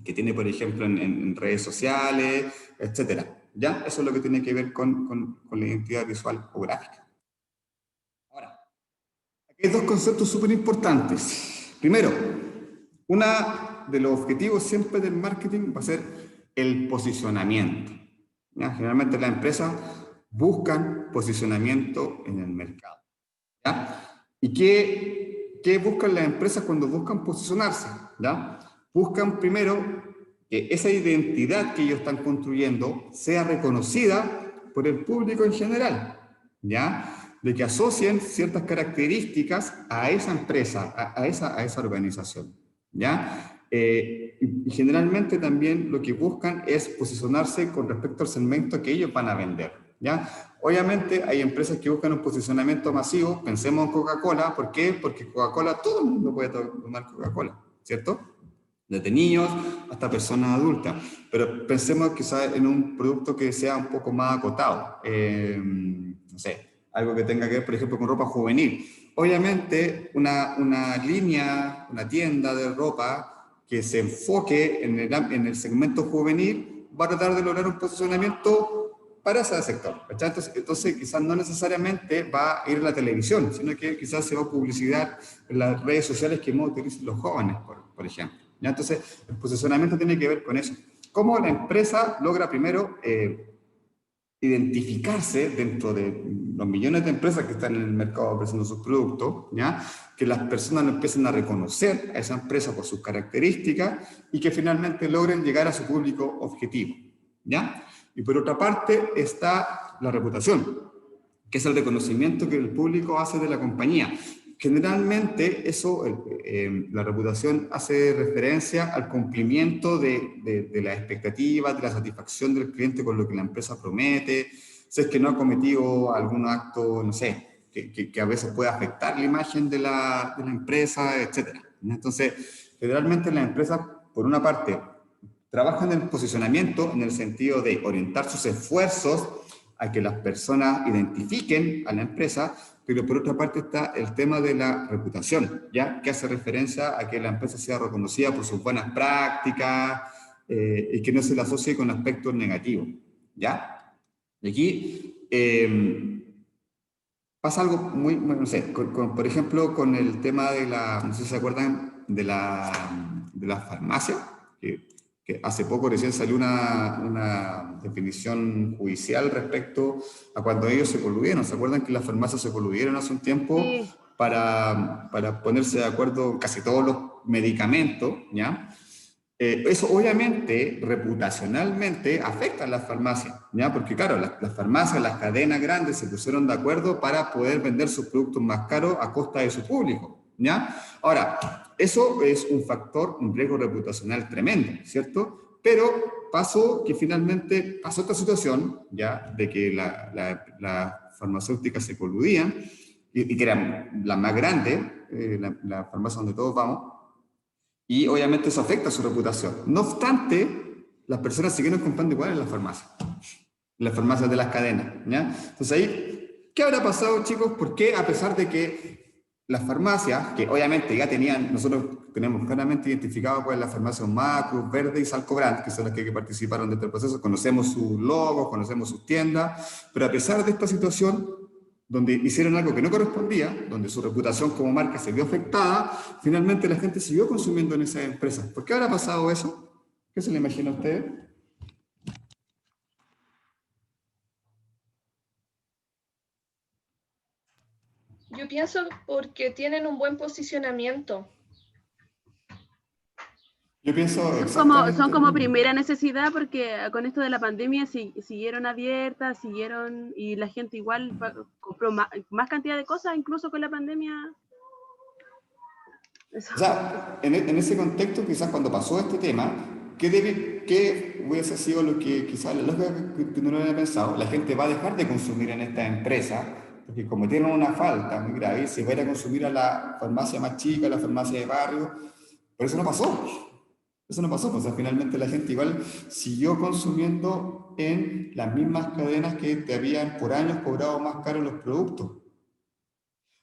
tiene, por ejemplo, en redes sociales, etcétera, ¿ya? Eso es lo que tiene que ver con la identidad visual o gráfica. Ahora, aquí hay dos conceptos súper importantes. Primero, uno de los objetivos siempre del marketing va a ser el posicionamiento, ¿ya? Generalmente las empresas buscan posicionamiento en el mercado, ¿ya? ¿Y qué buscan las empresas cuando buscan posicionarse? ¿Ya? Buscan primero que esa identidad que ellos están construyendo sea reconocida por el público en general, ¿ya? De que asocien ciertas características a esa empresa, a esa organización, ¿ya? Y generalmente también lo que buscan es posicionarse con respecto al segmento que ellos van a vender, ¿ya? Obviamente hay empresas que buscan un posicionamiento masivo, pensemos en Coca-Cola. ¿Por qué? Porque Coca-Cola, todo el mundo puede tomar Coca-Cola, ¿cierto? Desde niños hasta personas adultas, pero pensemos quizás en un producto que sea un poco más acotado, no sé, algo que tenga que ver, por ejemplo, con ropa juvenil. Obviamente, una línea, una tienda de ropa que se enfoque en el segmento juvenil va a tratar de lograr un posicionamiento para ese sector. Entonces, quizás no necesariamente va a ir a la televisión, sino que quizás se va a publicidad en las redes sociales que más utilizan los jóvenes, por ejemplo. ¿Ya? Entonces, el posicionamiento tiene que ver con eso. ¿Cómo la empresa logra primero identificarse dentro de los millones de empresas que están en el mercado ofreciendo sus productos, ¿ya? Que las personas no empiecen a reconocer a esa empresa por sus características y que finalmente logren llegar a su público objetivo, ¿ya? Y por otra parte está la reputación, que es el reconocimiento que el público hace de la compañía. Generalmente eso, la reputación hace referencia al cumplimiento de las expectativas, de la satisfacción del cliente con lo que la empresa promete, si es que no ha cometido algún acto, no sé, que a veces puede afectar la imagen de la empresa, etc. Entonces, generalmente las empresas, por una parte, trabajan en el posicionamiento en el sentido de orientar sus esfuerzos a que las personas identifiquen a la empresa, pero por otra parte está el tema de la reputación, ¿ya? Que hace referencia a que la empresa sea reconocida por sus buenas prácticas y que no se le asocie con aspectos negativos, ¿ya? Y aquí pasa algo no sé, por ejemplo, con el tema de no sé si se acuerdan de la farmacia, que hace poco recién salió una definición judicial respecto a cuando ellos se coludieron. ¿Se acuerdan que las farmacias se coludieron hace un tiempo Sí. para ponerse de acuerdo casi todos los medicamentos, ¿ya? Eso obviamente, reputacionalmente, afecta a las farmacias, ¿ya? Porque claro, las farmacias, las cadenas grandes se pusieron de acuerdo para poder vender sus productos más caros a costa de su público, ¿ya? Ahora, eso es un factor, un riesgo reputacional tremendo, ¿cierto? Pero pasó esta situación, ¿ya? De que las farmacéuticas se coludían y que eran las más grandes, la farmacia donde todos vamos, y obviamente eso afecta a su reputación. No obstante, las personas siguieron comprando igual en las farmacias de las cadenas, ¿ya? Entonces ahí, ¿qué habrá pasado, chicos? ¿Por qué, a pesar de que las farmacias, que obviamente ya nosotros tenemos claramente identificado cuál es la farmacia Macro, Verde y Salcobrand, que son las que participaron de este proceso, conocemos sus logos, conocemos sus tiendas, pero a pesar de esta situación, donde hicieron algo que no correspondía, donde su reputación como marca se vio afectada, finalmente la gente siguió consumiendo en esas empresas. ¿Por qué habrá pasado eso? ¿Qué se le imagina a ustedes? Yo pienso porque tienen un buen posicionamiento. Yo pienso Son como primera necesidad porque con esto de la pandemia siguieron abiertas, y la gente igual compró más cantidad de cosas, incluso con la pandemia. Eso. O sea, en ese contexto, quizás cuando pasó este tema, ¿qué hubiese sido lo que quizás la lógica que no lo había pensado? La gente va a dejar de consumir en esta empresa porque cometieron una falta muy grave y se va a ir a consumir a la farmacia más chica, a la farmacia de barrio. Pero eso no pasó. Eso no pasó, pues, o sea, finalmente la gente igual siguió consumiendo en las mismas cadenas que te habían por años cobrado más caro los productos.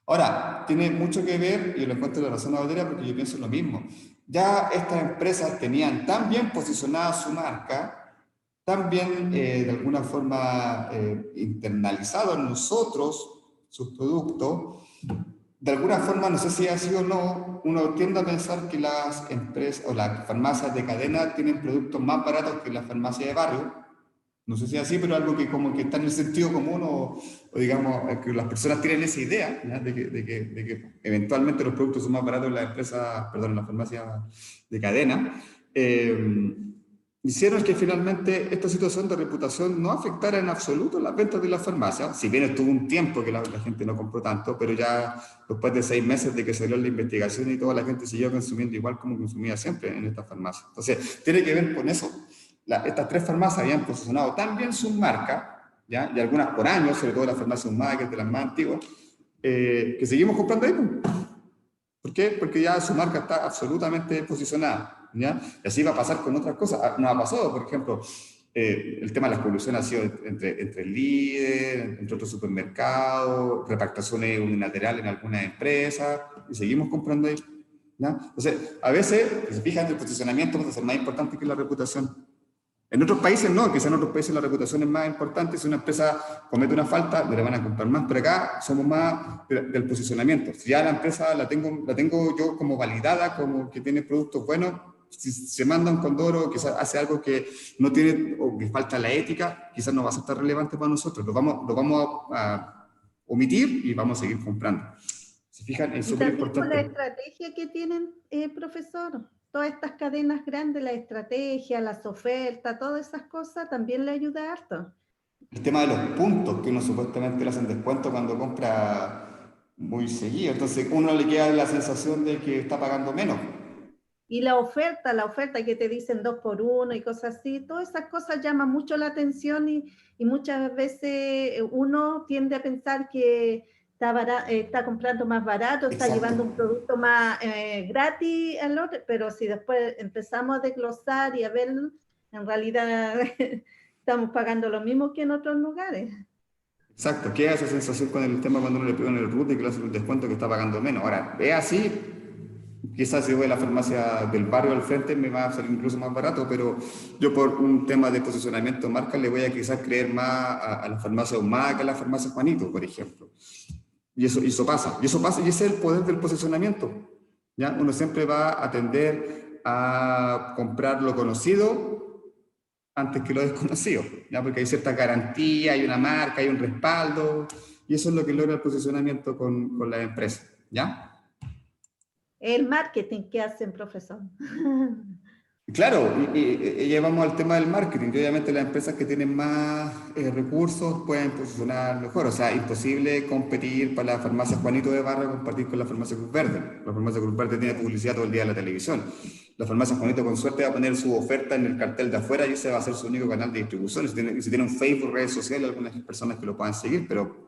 Ahora, tiene mucho que ver, y lo encuentro la razón a Valeria porque yo pienso lo mismo. Ya estas empresas tenían tan bien posicionada su marca, tan bien de alguna forma internalizado en nosotros sus productos, de alguna forma, no sé si así o no, uno tiende a pensar que las empresas o las farmacias de cadena tienen productos más baratos que las farmacias de barrio. No sé si es así, pero algo que como que está en el sentido común o digamos, que las personas tienen esa idea, ¿ya? De que eventualmente los productos son más baratos en las empresas, perdón, en las farmacias de cadena. Hicieron que finalmente esta situación de reputación no afectara en absoluto las ventas de las farmacias, si bien estuvo un tiempo que la gente no compró tanto, pero ya después de 6 meses de que salió la investigación y toda la gente siguió consumiendo igual como consumía siempre en estas farmacias. Entonces, tiene que ver con eso. Estas 3 farmacias habían posicionado tan bien su marca, ¿ya? Y algunas por años, sobre todo la farmacia Humada, que es de las más antiguas, que seguimos comprando ahí. ¿Por qué? Porque ya su marca está absolutamente posicionada, ¿ya? Y así va a pasar con otras cosas. Nos ha pasado, por ejemplo, el tema de las colusiones ha sido entre el líder, entre otros supermercados, reparticiones unilaterales en algunas empresas, y seguimos comprando ahí, ¿ya? Entonces, a veces, si se fijan, el posicionamiento puede ser más importante que la reputación. En otros países no, quizás en otros países la reputación es más importante. Si una empresa comete una falta, le van a comprar más, pero acá somos más del posicionamiento. Si ya la empresa la tengo yo como validada, como que tiene productos buenos, si se manda un condoro, quizás hace algo que no tiene o que falta la ética, quizás no va a ser tan relevante para nosotros. Lo vamos a omitir y vamos a seguir comprando. ¿Se fijan? Es súper importante. La estrategia que tienen, profesor, todas estas cadenas grandes, la estrategia, las ofertas, todas esas cosas, también le ayuda harto. El tema de los puntos, que uno supuestamente le hacen descuento cuando compra muy seguido, entonces uno le queda la sensación de que está pagando menos. Y la oferta que te dicen 2 por 1 y cosas así, todas esas cosas llaman mucho la atención y muchas veces uno tiende a pensar que está comprando más barato, está llevando un producto más gratis al otro, pero si después empezamos a desglosar y a ver En realidad estamos pagando lo mismo que en otros lugares. Exacto, queda esa sensación con el tema cuando uno le pide en el RUT y que le hacen un descuento que está pagando menos. Ahora, es así, quizás si voy a la farmacia del barrio al frente me va a salir incluso más barato, pero yo por un tema de posicionamiento de marca le voy a quizás creer más a la farmacia Humada que a la farmacia Juanito, por ejemplo. Y eso pasa, y ese es el poder del posicionamiento. ¿Ya? Uno siempre va a tender a comprar lo conocido antes que lo desconocido, ¿ya? Porque hay cierta garantía, hay una marca, hay un respaldo, y eso es lo que logra el posicionamiento con la empresa, ¿ya? El marketing que hacen, profesor. Claro, y llevamos al tema del marketing, que obviamente las empresas que tienen más recursos pueden posicionar mejor, o sea, imposible competir para la farmacia Juanito de Barra, compartir con la farmacia Cruz Verde. La farmacia Cruz Verde tiene publicidad todo el día en la televisión. La farmacia Juanito con suerte va a poner su oferta en el cartel de afuera y ese va a ser su único canal de distribución. Si tiene un Facebook, redes sociales, algunas personas que lo puedan seguir, pero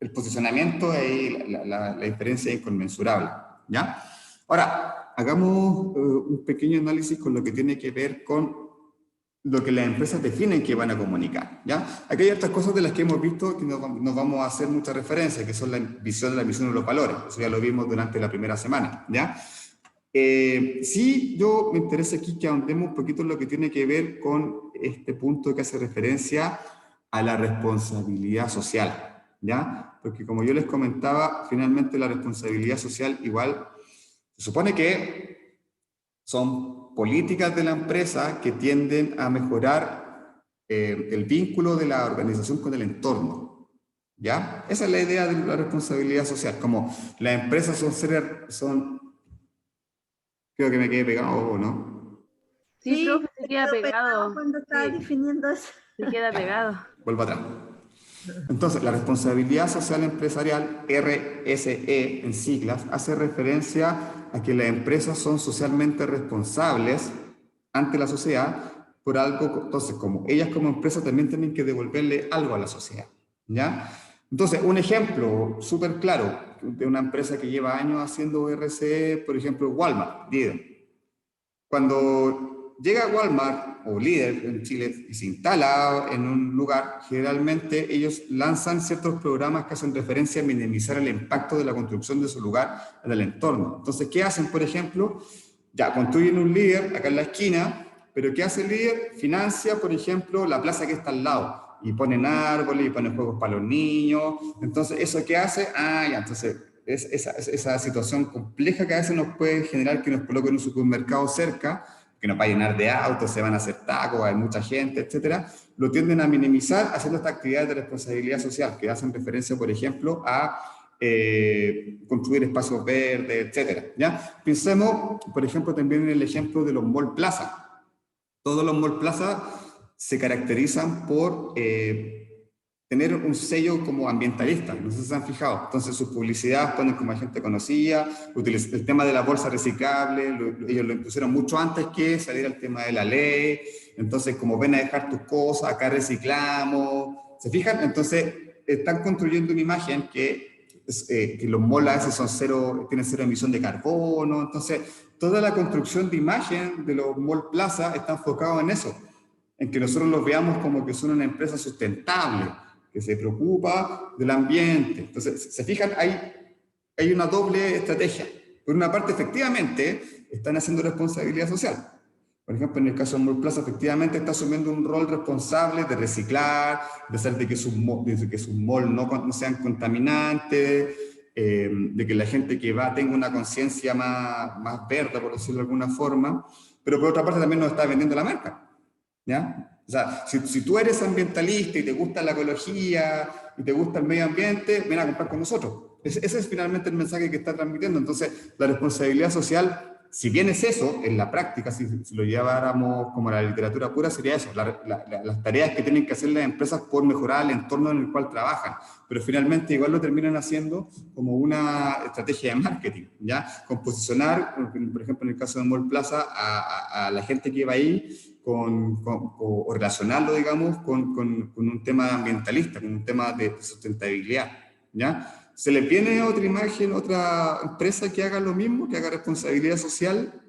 el posicionamiento ahí, la diferencia es inconmensurable, ¿ya? Ahora, hagamos un pequeño análisis con lo que tiene que ver con lo que las empresas definen que van a comunicar, ¿ya? Aquí hay otras cosas de las que hemos visto que nos vamos a hacer mucha referencia, que son la visión, la misión de los valores. Eso ya lo vimos durante la primera semana, ¿ya? Sí, yo me interesa aquí que ahondemos un poquito en lo que tiene que ver con este punto que hace referencia a la responsabilidad social, ¿ya? Porque como yo les comentaba, finalmente la responsabilidad social igual se supone que son políticas de la empresa que tienden a mejorar el vínculo de la organización con el entorno, ¿ya? Esa es la idea de la responsabilidad social, como las empresas son creo que me quedé pegado, ¿no? Sí, profe, se queda pegado. Cuando estaba Sí, definiendo eso. se queda pegado. Vuelvo atrás. Entonces, la responsabilidad social empresarial, RSE en siglas, hace referencia a que las empresas son socialmente responsables ante la sociedad por algo. Entonces, como ellas como empresas también tienen que devolverle algo a la sociedad, ¿ya? Entonces, un ejemplo súper claro de una empresa que lleva años haciendo RSE, por ejemplo, Walmart, líder. Cuando llega Walmart o líder en Chile y se instala en un lugar, generalmente ellos lanzan ciertos programas que hacen referencia a minimizar el impacto de la construcción de su lugar en el entorno. Entonces, ¿qué hacen, por ejemplo? Ya, construyen un líder acá en la esquina, pero ¿qué hace el líder? Financia, por ejemplo, la plaza que está al lado. Y ponen árboles, y ponen juegos para los niños. Entonces, ¿eso qué hace? Ya, entonces, esa situación compleja que a veces nos puede generar que nos coloquen un supermercado cerca, que nos va a llenar de autos, se van a hacer tacos, hay mucha gente, etcétera, lo tienden a minimizar haciendo estas actividades de responsabilidad social, que hacen referencia, por ejemplo, a construir espacios verdes, etcétera, ¿ya? Pensemos, por ejemplo, también en el ejemplo de los mall plaza. Todos los mall plaza se caracterizan por tener un sello como ambientalista, no sé si se han fijado. Entonces sus publicidades ponen como gente conocida, el tema de la bolsa reciclable, ellos lo impusieron mucho antes que saliera el tema de la ley. Entonces, como ven a dejar tus cosas, acá reciclamos, ¿se fijan? Entonces están construyendo una imagen que los malls a veces tienen cero emisión de carbono. Entonces toda la construcción de imagen de los mall plaza está enfocado en eso, en que nosotros los veamos como que son una empresa sustentable, que se preocupa del ambiente. Entonces, se fijan, hay una doble estrategia. Por una parte, efectivamente, están haciendo responsabilidad social. Por ejemplo, en el caso de Mall Plaza, efectivamente está asumiendo un rol responsable de reciclar, de hacer de que sus malls no sean contaminantes, de que la gente que va tenga una conciencia más verde, por decirlo de alguna forma, pero por otra parte también nos está vendiendo la marca, ¿ya? O sea, si tú eres ambientalista y te gusta la ecología y te gusta el medio ambiente, ven a comprar con nosotros. Ese es finalmente el mensaje que está transmitiendo. Entonces, la responsabilidad social, si bien es eso, en la práctica, si lo lleváramos como la literatura pura, sería eso, las tareas que tienen que hacer las empresas por mejorar el entorno en el cual trabajan. Pero finalmente igual lo terminan haciendo como una estrategia de marketing, ¿ya? Con posicionar, por ejemplo, en el caso de Mall Plaza, a la gente que va ahí, o relacionarlo, digamos, con un tema ambientalista, con un tema de sustentabilidad, ¿ya? ¿Se les viene otra imagen, otra empresa que haga lo mismo, que haga responsabilidad social?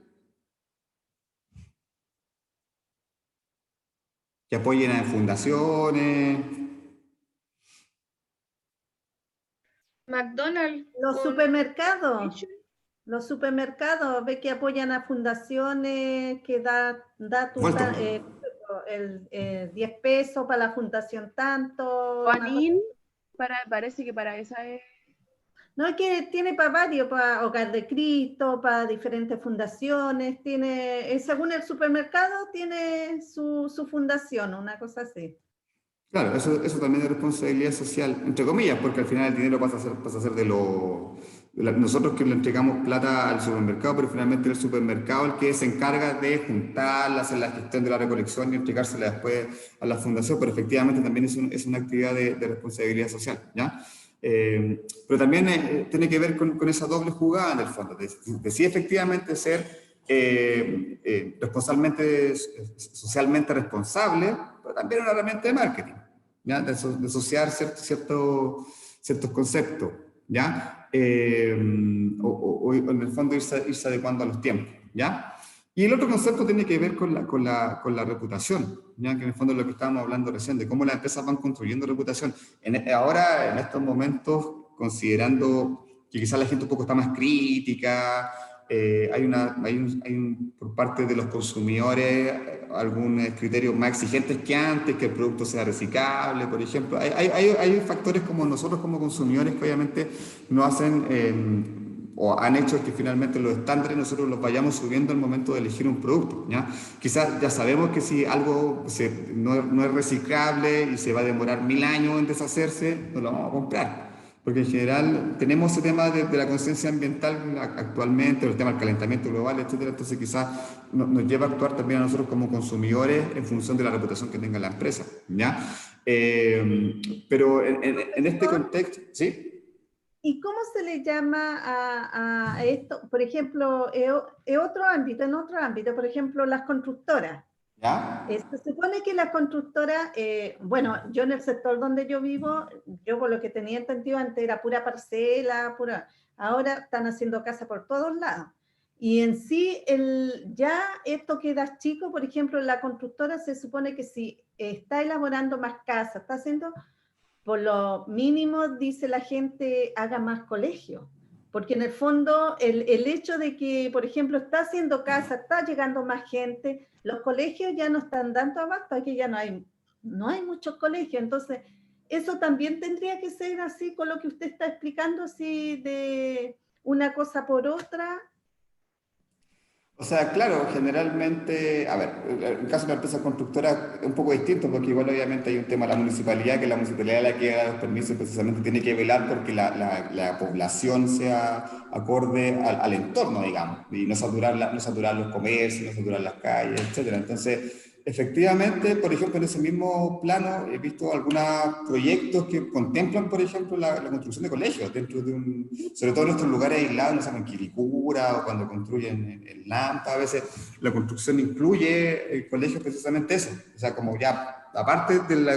que apoyen a fundaciones. McDonald's. Los con- supermercados, ve que apoyan a fundaciones, que da tu, Vuelto. 10 pesos para la fundación tanto. Juanín, parece que para esa es. No, es que tiene para varios, para Hogar de Cristo, para diferentes fundaciones, tiene, según el supermercado, tiene su fundación, una cosa así. Claro, eso también es responsabilidad social, entre comillas, porque al final el dinero pasa a ser nosotros que le entregamos plata al supermercado, pero finalmente el supermercado el que se encarga de juntarla, hacer la gestión de la recolección y entregársela después a la fundación, pero efectivamente también es una actividad de responsabilidad social, ¿ya? Pero también tiene que ver con esa doble jugada en el fondo, de sí efectivamente ser socialmente responsable, pero también una herramienta de marketing, ¿ya? De asociar ciertos conceptos, ¿ya? O en el fondo irse adecuando a los tiempos, ¿ya? Y el otro concepto tiene que ver con la reputación, ¿ya? Que en el fondo es lo que estábamos hablando recién, de cómo las empresas van construyendo reputación. Ahora, en estos momentos, considerando que quizás la gente un poco está más crítica, por parte de los consumidores algunos criterios más exigentes que antes, que el producto sea reciclable, por ejemplo. Hay factores como nosotros como consumidores que obviamente nos hacen o han hecho que finalmente los estándares nosotros los vayamos subiendo al momento de elegir un producto, ¿ya? Quizás ya sabemos que si algo no es reciclable y se va a demorar 1000 años en deshacerse, no lo vamos a comprar. Porque en general tenemos ese tema de la conciencia ambiental actualmente, el tema del calentamiento global, etcétera. Entonces quizás nos lleva a actuar también a nosotros como consumidores en función de la reputación que tenga la empresa, ¿ya? Pero en este contexto, ¿sí? ¿Y cómo se le llama a esto? Por ejemplo, en otro ámbito, por ejemplo, las constructoras. ¿Ya? Se supone que las constructoras, bueno, yo en el sector donde yo vivo, yo por lo que tenía entendido antes era pura parcela, ahora están haciendo casa por todos lados. Y en sí, ya esto queda chico, por ejemplo, la constructora se supone que si está elaborando más casas, está haciendo, por lo mínimo, dice la gente, haga más colegios. Porque en el fondo, el hecho de que, por ejemplo, está haciendo casa, está llegando más gente, los colegios ya no están dando abasto, aquí ya no hay muchos colegios. Entonces, eso también tendría que ser así con lo que usted está explicando, así de una cosa por otra. O sea, claro, generalmente, a ver, el caso de la empresa constructora es un poco distinto porque igual obviamente hay un tema de la municipalidad, que la municipalidad es la que da los permisos precisamente tiene que velar porque la población sea acorde al entorno, digamos, y no saturar los comercios, no saturar las calles, etcétera. Entonces, efectivamente, por ejemplo, en ese mismo plano he visto algunos proyectos que contemplan, por ejemplo, la construcción de colegios dentro de sobre todo en nuestros lugares aislados, no sé, en Quilicura o cuando construyen en Lampa, a veces la construcción incluye colegios precisamente eso, o sea, como ya aparte del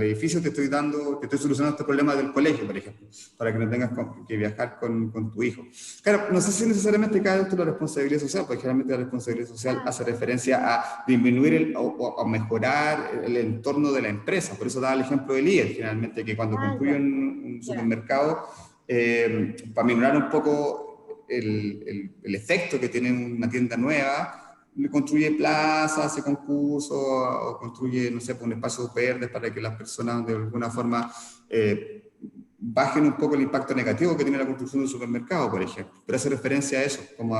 edificio te estoy solucionando este problema del colegio, por ejemplo, para que no tengas que viajar con tu hijo. Claro, no sé si necesariamente cae dentro de la responsabilidad social, porque generalmente la responsabilidad social hace referencia a disminuir o a mejorar el entorno de la empresa. Por eso daba el ejemplo de líder, generalmente, que cuando construyen un supermercado, para minorar un poco el efecto que tiene una tienda nueva, construye plazas, hace concursos, o construye, no sé, un espacio verde para que las personas de alguna forma bajen un poco el impacto negativo que tiene la construcción de un supermercado, por ejemplo. Pero hace referencia a eso, como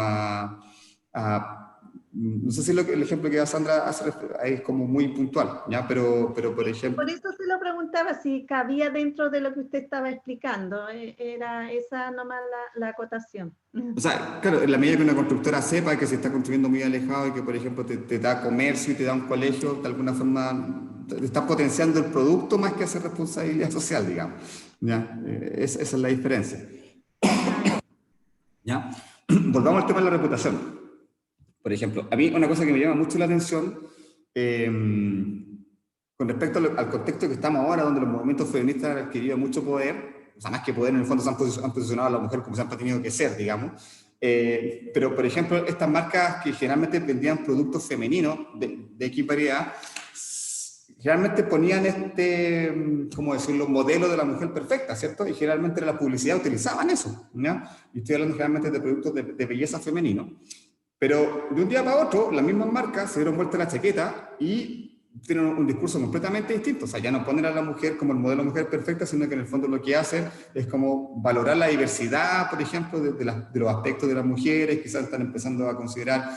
no sé si el ejemplo que da Sandra es como muy puntual, ¿ya? Pero por ejemplo... Por eso se lo preguntaba si cabía dentro de lo que usted estaba explicando, era esa nomás la acotación. O sea, claro, en la medida que una constructora sepa que se está construyendo muy alejado y que, por ejemplo, te da comercio y te da un colegio, de alguna forma te está potenciando el producto más que hacer responsabilidad social, digamos. ¿Ya? Esa es la diferencia. ¿Ya? Volvamos al tema de la reputación. Por ejemplo, a mí una cosa que me llama mucho la atención con respecto al contexto que estamos ahora, donde los movimientos feministas han adquirido mucho poder, o sea, más que poder, en el fondo han posicionado a la mujer como se han tenido que ser, digamos. Pero, por ejemplo, estas marcas que generalmente vendían productos femeninos de equiparidad, generalmente ponían ¿cómo decirlo?, modelo de la mujer perfecta, ¿cierto? Y generalmente en la publicidad utilizaban eso, ¿ya? Y estoy hablando generalmente de productos de belleza femenino. Pero de un día para otro, las mismas marcas se dieron vuelta la chaqueta y tienen un discurso completamente distinto. O sea, ya no ponen a la mujer como el modelo de mujer perfecta, sino que en el fondo lo que hacen es como valorar la diversidad, por ejemplo, de los aspectos de las mujeres. Quizás están empezando a considerar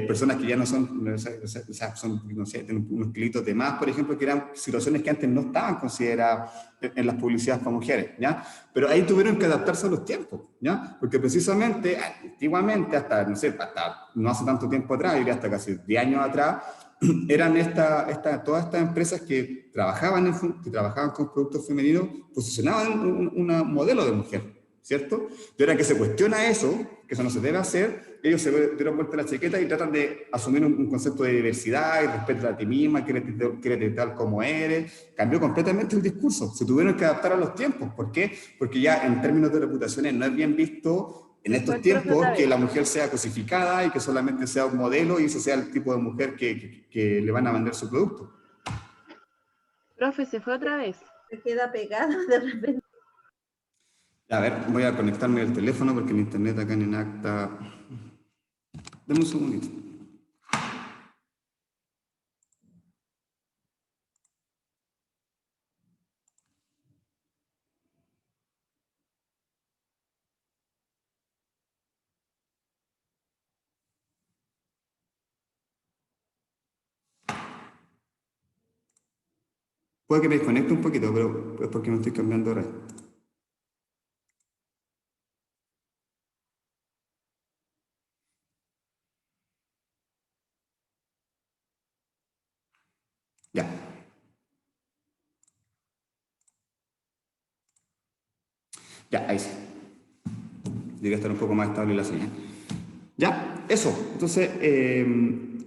personas que ya no son, o sea, son, no sé, tienen unos kilitos de más, por ejemplo, que eran situaciones que antes no estaban consideradas en las publicidades para mujeres, ¿ya? Pero ahí tuvieron que adaptarse a los tiempos, ¿ya? Porque precisamente, antiguamente, hasta, no sé, hasta no hace tanto tiempo atrás, diría hasta casi 10 años atrás, eran todas estas empresas que trabajaban con productos femeninos, posicionaban un modelo de mujer, ¿cierto? Y ahora que se cuestiona eso, que eso no se debe hacer, ellos se dieron vuelta la chaqueta y tratan de asumir un concepto de diversidad y respeto a ti misma, quiérete tal como eres. Cambió completamente el discurso, se tuvieron que adaptar a los tiempos. ¿Por qué? Porque ya en términos de reputaciones no es bien visto en estos tiempos que la mujer sea cosificada y que solamente sea un modelo y ese sea el tipo de mujer que le van a vender su producto. Profe, se fue otra vez. Se queda pegada de repente. A ver, voy a conectarme al teléfono porque el internet acá en Enacta... Deme un segundito. Puede que me desconecte un poquito, pero es porque me estoy cambiando ahora. Ya. Ya, ahí sí. Debería estar un poco más estable la señal. Ya, eso. Entonces,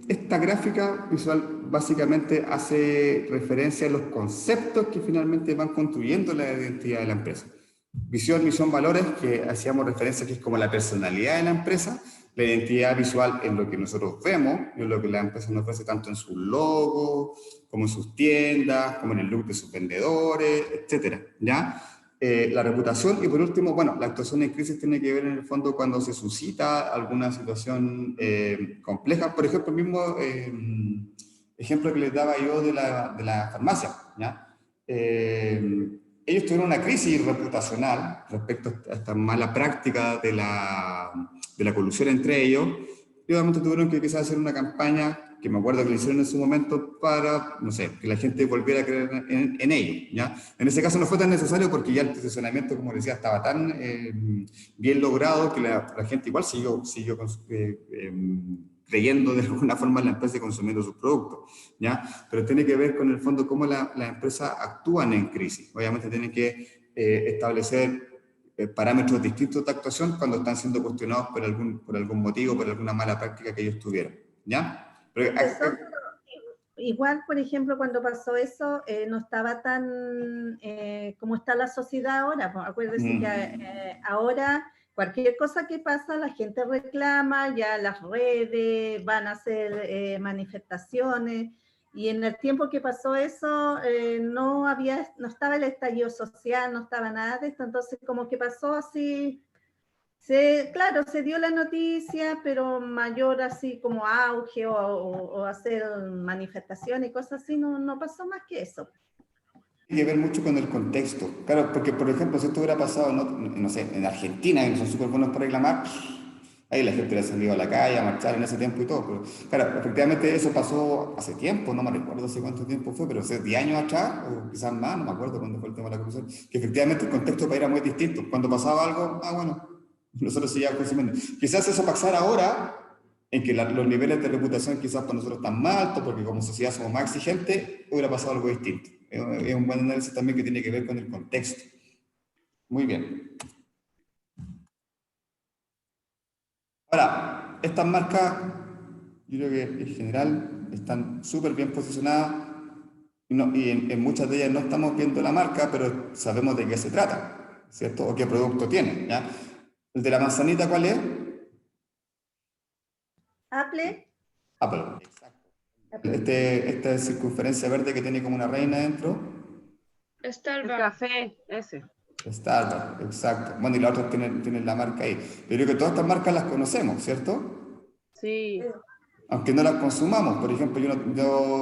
esta gráfica visual básicamente hace referencia a los conceptos que finalmente van construyendo la identidad de la empresa. Visión, misión, valores, que hacíamos referencia que es como la personalidad de la empresa. La identidad visual en lo que nosotros vemos, en lo que la empresa nos ofrece tanto en sus logos, como en sus tiendas, como en el look de sus vendedores, etcétera, ¿ya? La reputación y por último, bueno, la actuación en crisis tiene que ver en el fondo cuando se suscita alguna situación compleja. Por ejemplo, el mismo ejemplo que les daba yo de la farmacia, ¿ya? Ellos tuvieron una crisis reputacional respecto a esta mala práctica de la colusión entre ellos, y obviamente tuvieron que quizás hacer una campaña, que me acuerdo que lo hicieron en su momento, para, no sé, que la gente volviera a creer en ellos, ¿ya? En ese caso no fue tan necesario porque ya el posicionamiento, como decía, estaba tan bien logrado que la gente igual siguió creyendo de alguna forma en la empresa y consumiendo sus productos, ¿ya? Pero tiene que ver con el fondo cómo las empresas actúan en crisis. Obviamente tienen que establecer parámetros distintos de actuación cuando están siendo cuestionados por algún motivo, por alguna mala práctica que ellos tuvieron, ¿ya? Pero, igual, por ejemplo, cuando pasó eso, no estaba tan como está la sociedad ahora. Pues, acuérdense que ahora cualquier cosa que pasa, la gente reclama, ya las redes van a hacer manifestaciones, y en el tiempo que pasó eso, no estaba el estallido social, no estaba nada de esto, entonces como que pasó así. Claro, se dio la noticia, pero mayor así como auge o hacer manifestaciones y cosas así, no pasó más que eso. Tiene que ver mucho con el contexto. Claro, porque por ejemplo, si esto hubiera pasado, no sé, en Argentina, que son súper buenos para reclamar, ahí la gente hubiera salido a la calle a marchar en ese tiempo y todo. Pero claro, efectivamente eso pasó hace tiempo, no me recuerdo hace cuánto tiempo fue, pero hace 10 años atrás, o quizás más, no me acuerdo cuándo fue el tema de la corrupción, que efectivamente el contexto era muy distinto. Cuando pasaba algo, bueno, nosotros seguíamos consumiendo. Quizás eso pasara ahora, en que los niveles de reputación quizás para nosotros están más altos, porque como sociedad somos más exigentes, hubiera pasado algo distinto. Es un buen análisis también que tiene que ver con el contexto. Muy bien. Ahora, estas marcas, yo creo que en general están súper bien posicionadas y en muchas de ellas no estamos viendo la marca, pero sabemos de qué se trata, ¿cierto? O qué producto tiene, ¿ya? ¿El de la manzanita cuál es? Apple. Apple, exacto. Esta circunferencia verde que tiene como una reina dentro. El Starbucks. café, ese. Starbucks, exacto. Bueno, y la otra tienen la marca ahí. Yo creo que todas estas marcas las conocemos, ¿cierto? Sí. Aunque no las consumamos. Por ejemplo,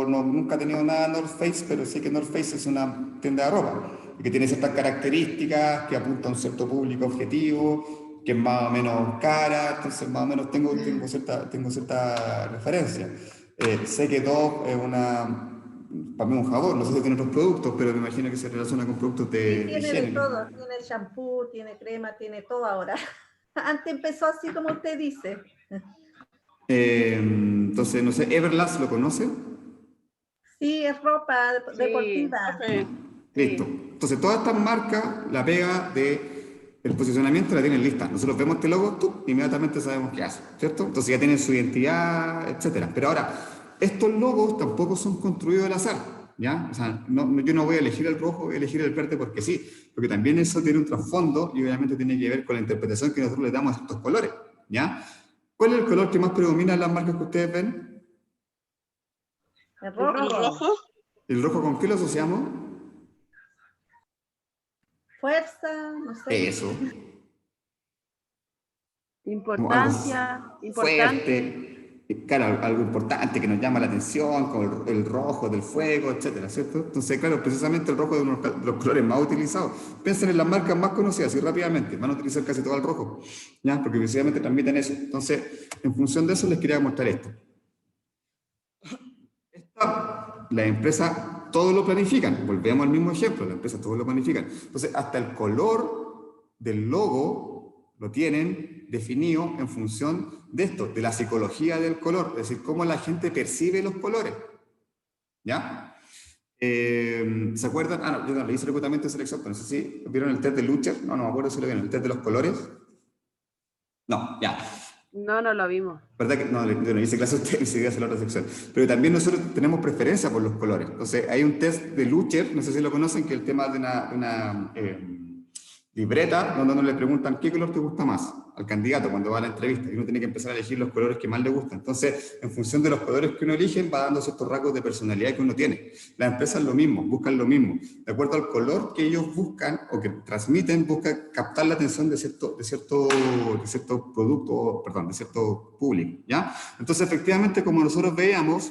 nunca he tenido nada North Face, pero sé que North Face es una tienda de ropa y que tiene ciertas características, que apunta a un cierto público objetivo, que es más o menos cara, entonces más o menos tengo cierta referencia. Sé que Dove es para mí un jabón, no sé si tiene otros productos, pero me imagino que se relaciona con productos Sí, de tiene de higiene. todo, tiene shampoo, tiene crema, tiene todo ahora. Antes empezó así como usted dice. Entonces, no sé, Everlast, ¿lo conoce? Sí, es ropa Sí, deportiva. sí. Listo. Entonces, todas estas marcas, la pega el posicionamiento la tienen lista. Nosotros vemos este logo, ¡tup! Inmediatamente sabemos qué hace, ¿cierto? Entonces ya tienen su identidad, etcétera. Pero ahora, estos logos tampoco son construidos al azar, ¿ya? O sea, yo no voy a elegir el rojo, voy a elegir el verde porque sí, porque también eso tiene un trasfondo y obviamente tiene que ver con la interpretación que nosotros le damos a estos colores, ¿ya? ¿Cuál es el color que más predomina en las marcas que ustedes ven? El ¿El rojo, rojo? ¿El rojo con qué lo asociamos? fuerza, no sé. Eso. Como algo Importante. fuerte, claro, algo importante que nos llama la atención, como el rojo del fuego, etcétera, ¿cierto? Entonces, claro, precisamente el rojo es uno de los colores más utilizados. Piensen en las marcas más conocidas y rápidamente van a utilizar casi todo el rojo, ¿ya? Porque precisamente transmiten eso. Entonces, en función de eso les quería mostrar esto. Las empresas todo lo planifican, volvemos al mismo ejemplo, las empresas todo lo planifican. Entonces, hasta el color del logo lo tienen definido en función de esto, de la psicología del color, es decir, cómo la gente percibe los colores. ¿Ya? ¿Se acuerdan? No, yo no le hice reclutamiento de selección, pero no sé si vieron el test de Lucher, no me acuerdo si lo vieron, el test de los colores. No, ya. No, no lo vimos. ¿Verdad que no, yo no hice clase a usted y seguí a hacer la otra sección? Pero también nosotros tenemos preferencia por los colores. Entonces, hay un test de Lucher, no sé si lo conocen, que es el tema de una libreta, donde uno le preguntan qué color te gusta más al candidato cuando va a la entrevista. Y uno tiene que empezar a elegir los colores que más le gustan. Entonces, en función de los colores que uno elige, va dando ciertos rasgos de personalidad que uno tiene. Las empresas lo mismo, buscan lo mismo. De acuerdo al color que ellos buscan o que transmiten, buscan captar la atención de cierto producto, perdón, de cierto público, ¿ya? Entonces, efectivamente, como nosotros veíamos,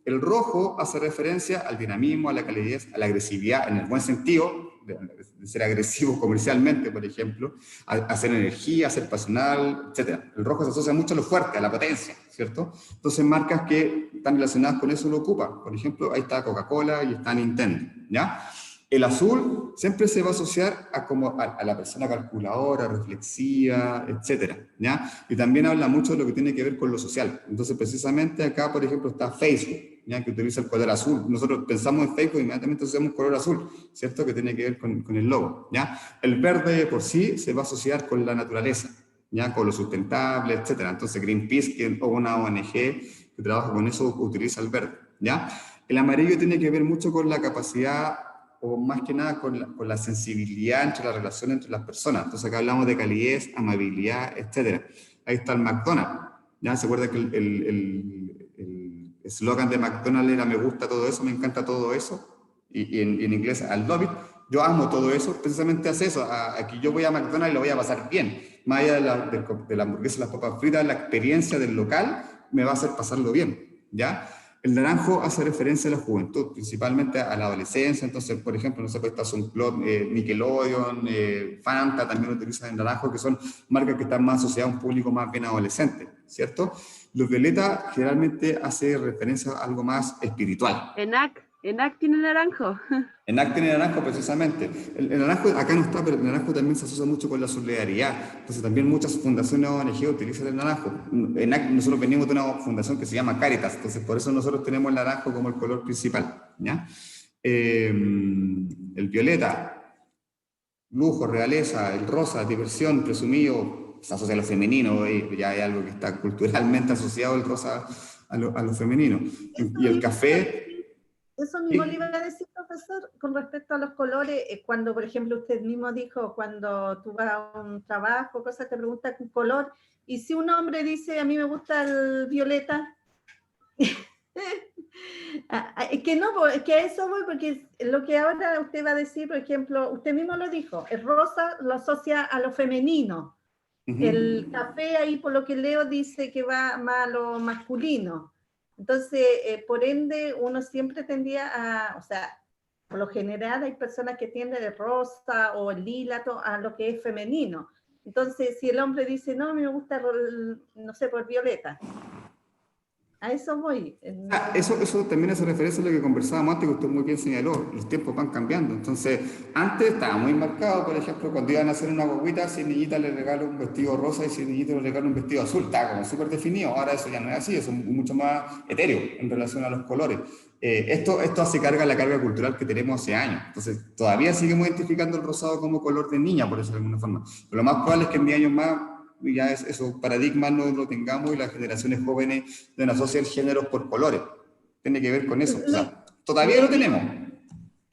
el rojo hace referencia al dinamismo, a la calidez, a la agresividad, en el buen sentido, de ser agresivo comercialmente, por ejemplo, a hacer energía, a ser pasional, etc. El rojo se asocia mucho a lo fuerte, a la potencia, ¿cierto? Entonces, marcas que están relacionadas con eso lo ocupan. Por ejemplo, ahí está Coca-Cola y está Nintendo, ¿ya? El azul siempre se va a asociar a la persona calculadora, reflexiva, etcétera, ¿ya? Y también habla mucho de lo que tiene que ver con lo social. Entonces, precisamente acá, por ejemplo, está Facebook, ¿ya? Que utiliza el color azul. Nosotros pensamos en Facebook y inmediatamente asociamos color azul, ¿cierto? Que tiene que ver con el logo, ¿ya? El verde por sí se va a asociar con la naturaleza, ¿ya? Con lo sustentable, etcétera. Entonces, Greenpeace, que es una ONG que trabaja con eso, utiliza el verde, ¿ya? El amarillo tiene que ver mucho con la capacidad o más que nada con la sensibilidad entre la relación entre las personas. Entonces acá hablamos de calidez, amabilidad, etc. Ahí está el McDonald's. ¿Ya? ¿Se acuerda que el eslogan de McDonald's era me gusta todo eso, me encanta todo eso? Y en inglés, I love it. Yo amo todo eso, precisamente hace eso. Aquí yo voy a McDonald's y lo voy a pasar bien. Más allá de la hamburguesa y las papas fritas, la experiencia del local me va a hacer pasarlo bien, ¿ya? El naranjo hace referencia a la juventud, principalmente a la adolescencia. Entonces, por ejemplo, no sé, pues está Sunplot, Nickelodeon, Fanta también utilizan el naranjo, que son marcas que están más asociadas a un público más bien adolescente, ¿cierto? Los violeta generalmente hace referencia a algo más espiritual. ENAC tiene naranjo. ENAC tiene naranjo precisamente. El naranjo acá no está, pero el naranjo también se asocia mucho con la solidaridad. Entonces también muchas fundaciones ONG utilizan el naranjo. ENAC, nosotros venimos de una fundación que se llama Cáritas, entonces por eso nosotros tenemos el naranjo como el color principal, ¿ya? El violeta, lujo, realeza, el rosa, diversión, presumido, se asocia a lo femenino, ya hay algo que está culturalmente asociado el rosa a lo femenino. Y el café... Eso mismo le iba a decir, profesor, con respecto a los colores, cuando, por ejemplo, usted mismo dijo, cuando tú vas a un trabajo, cosas, te preguntan un color, y si un hombre dice, a mí me gusta el violeta, Es que no, es que a eso voy, porque lo que ahora usted va a decir, por ejemplo, usted mismo lo dijo, el rosa lo asocia a lo femenino. El café ahí, por lo que leo, dice que va más a lo masculino. Entonces, por ende, uno siempre tendía a, o sea, por lo general hay personas que tienden el rosa o el lila a lo que es femenino. Entonces, si el hombre dice, no, a mí me gusta, no sé, por violeta. A eso voy. Eso también hace referencia a lo que conversábamos antes, que usted muy bien señaló, los tiempos van cambiando. Entonces, antes estaba muy marcado, por ejemplo, cuando iban a hacer una guaguita, si niñita le regala un vestido rosa y si niñita le regala un vestido azul, estaba como súper definido. Ahora eso ya no es así, eso es mucho más etéreo en relación a los colores. Esto hace carga la carga cultural que tenemos hace años. Entonces, todavía seguimos identificando el rosado como color de niña, por eso de alguna forma. Pero lo más probable es que en 10 años más ya esos paradigmas no lo tengamos y las generaciones jóvenes no asocian géneros por colores. Tiene que ver con eso. O sea, todavía lo tenemos.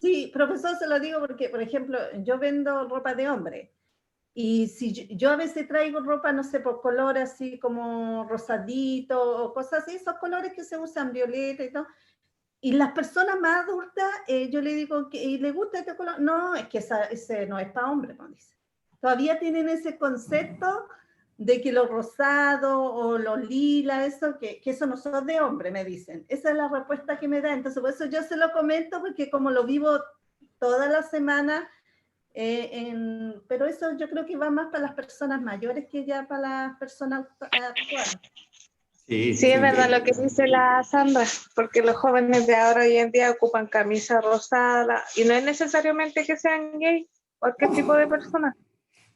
Sí, profesor, se lo digo porque, por ejemplo, yo vendo ropa de hombre y si yo a veces traigo ropa, no sé, por color así como rosadito o cosas así, esos colores que se usan, violeta y todo, y las personas más adultas, yo le digo, ¿y le gusta este color? No, es que ese no es para hombre, no dice. Todavía tienen ese concepto de que los rosados o los lilas, eso, que eso no son de hombre, me dicen. Esa es la respuesta que me da. Entonces, por eso yo se lo comento, porque como lo vivo toda la semana, pero eso yo creo que va más para las personas mayores que ya para las personas actuales. Sí, es verdad lo que dice la Sandra, porque los jóvenes de ahora hoy en día ocupan camisa rosada, y no es necesariamente que sean gay, cualquier tipo de persona.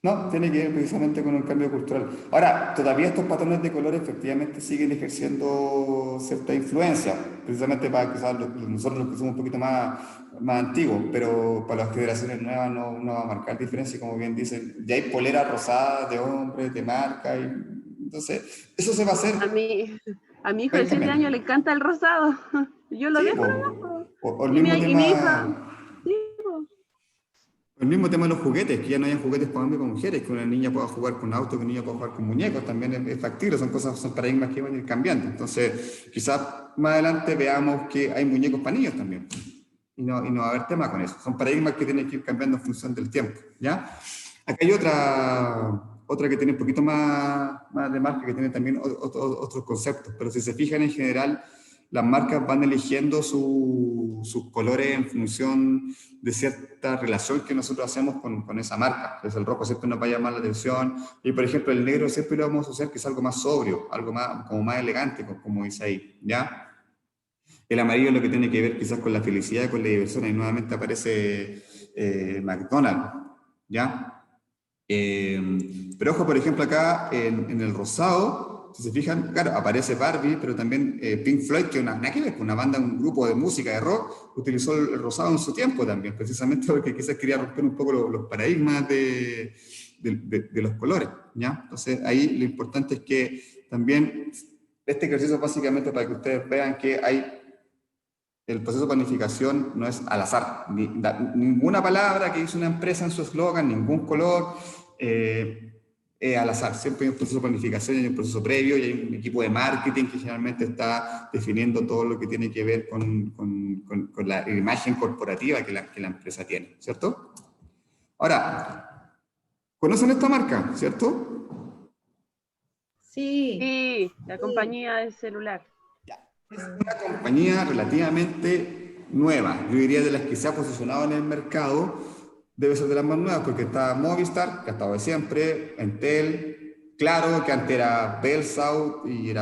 No, tiene que ver precisamente con el cambio cultural. Ahora, todavía estos patrones de color efectivamente siguen ejerciendo cierta influencia, precisamente para quizás nosotros los que somos un poquito más antiguos, pero para las generaciones nuevas no va a marcar diferencia, como bien dicen, ya hay poleras rosadas de hombres, de marca, y entonces eso se va a hacer. A mi hijo de 7 años le encanta el rosado. Yo lo dejo nomás. O el mismo tema. Y mi hija, sí, El mismo tema de los juguetes, que ya no hay juguetes para hombres y para mujeres, que una niña pueda jugar con autos, que un niño pueda jugar con muñecos, también es factible, son paradigmas que van a ir cambiando. Entonces, quizás más adelante veamos que hay muñecos para niños también, y no va a haber tema con eso. Son paradigmas que tienen que ir cambiando en función del tiempo, ¿ya? Acá hay otra que tiene un poquito más de marca, que tiene también otros conceptos, pero si se fijan en general, las marcas van eligiendo sus colores en función de cierta relación que nosotros hacemos con esa marca. Entonces el rojo siempre nos va a llamar la atención, y por ejemplo el negro siempre lo vamos a usar que es algo más sobrio, algo más, como más elegante, como dice ahí, ¿ya? El amarillo es lo que tiene que ver quizás con la felicidad, con la diversión, y nuevamente aparece McDonald's, ¿ya? Pero ojo, por ejemplo, acá en el rosado, si se fijan, claro, aparece Barbie, pero también Pink Floyd, que es una banda, un grupo de música de rock, utilizó el rosado en su tiempo también, precisamente porque quizás quería romper un poco los paradigmas de los colores, ¿ya? Entonces ahí lo importante es que también este ejercicio es básicamente para que ustedes vean que el proceso de planificación no es al azar. Ninguna palabra que dice una empresa en su eslogan, ningún color, al azar. Siempre hay un proceso de planificación, hay un proceso previo, y hay un equipo de marketing que generalmente está definiendo todo lo que tiene que ver con la imagen corporativa que la empresa tiene, ¿cierto? Ahora, ¿conocen esta marca, cierto? Sí. la compañía de celular. Es una compañía relativamente nueva, yo diría de las que se ha posicionado en el mercado, debe ser de las más nuevas, porque está Movistar, que ha estado de siempre, Entel, Claro, que antes era Bellsouth, y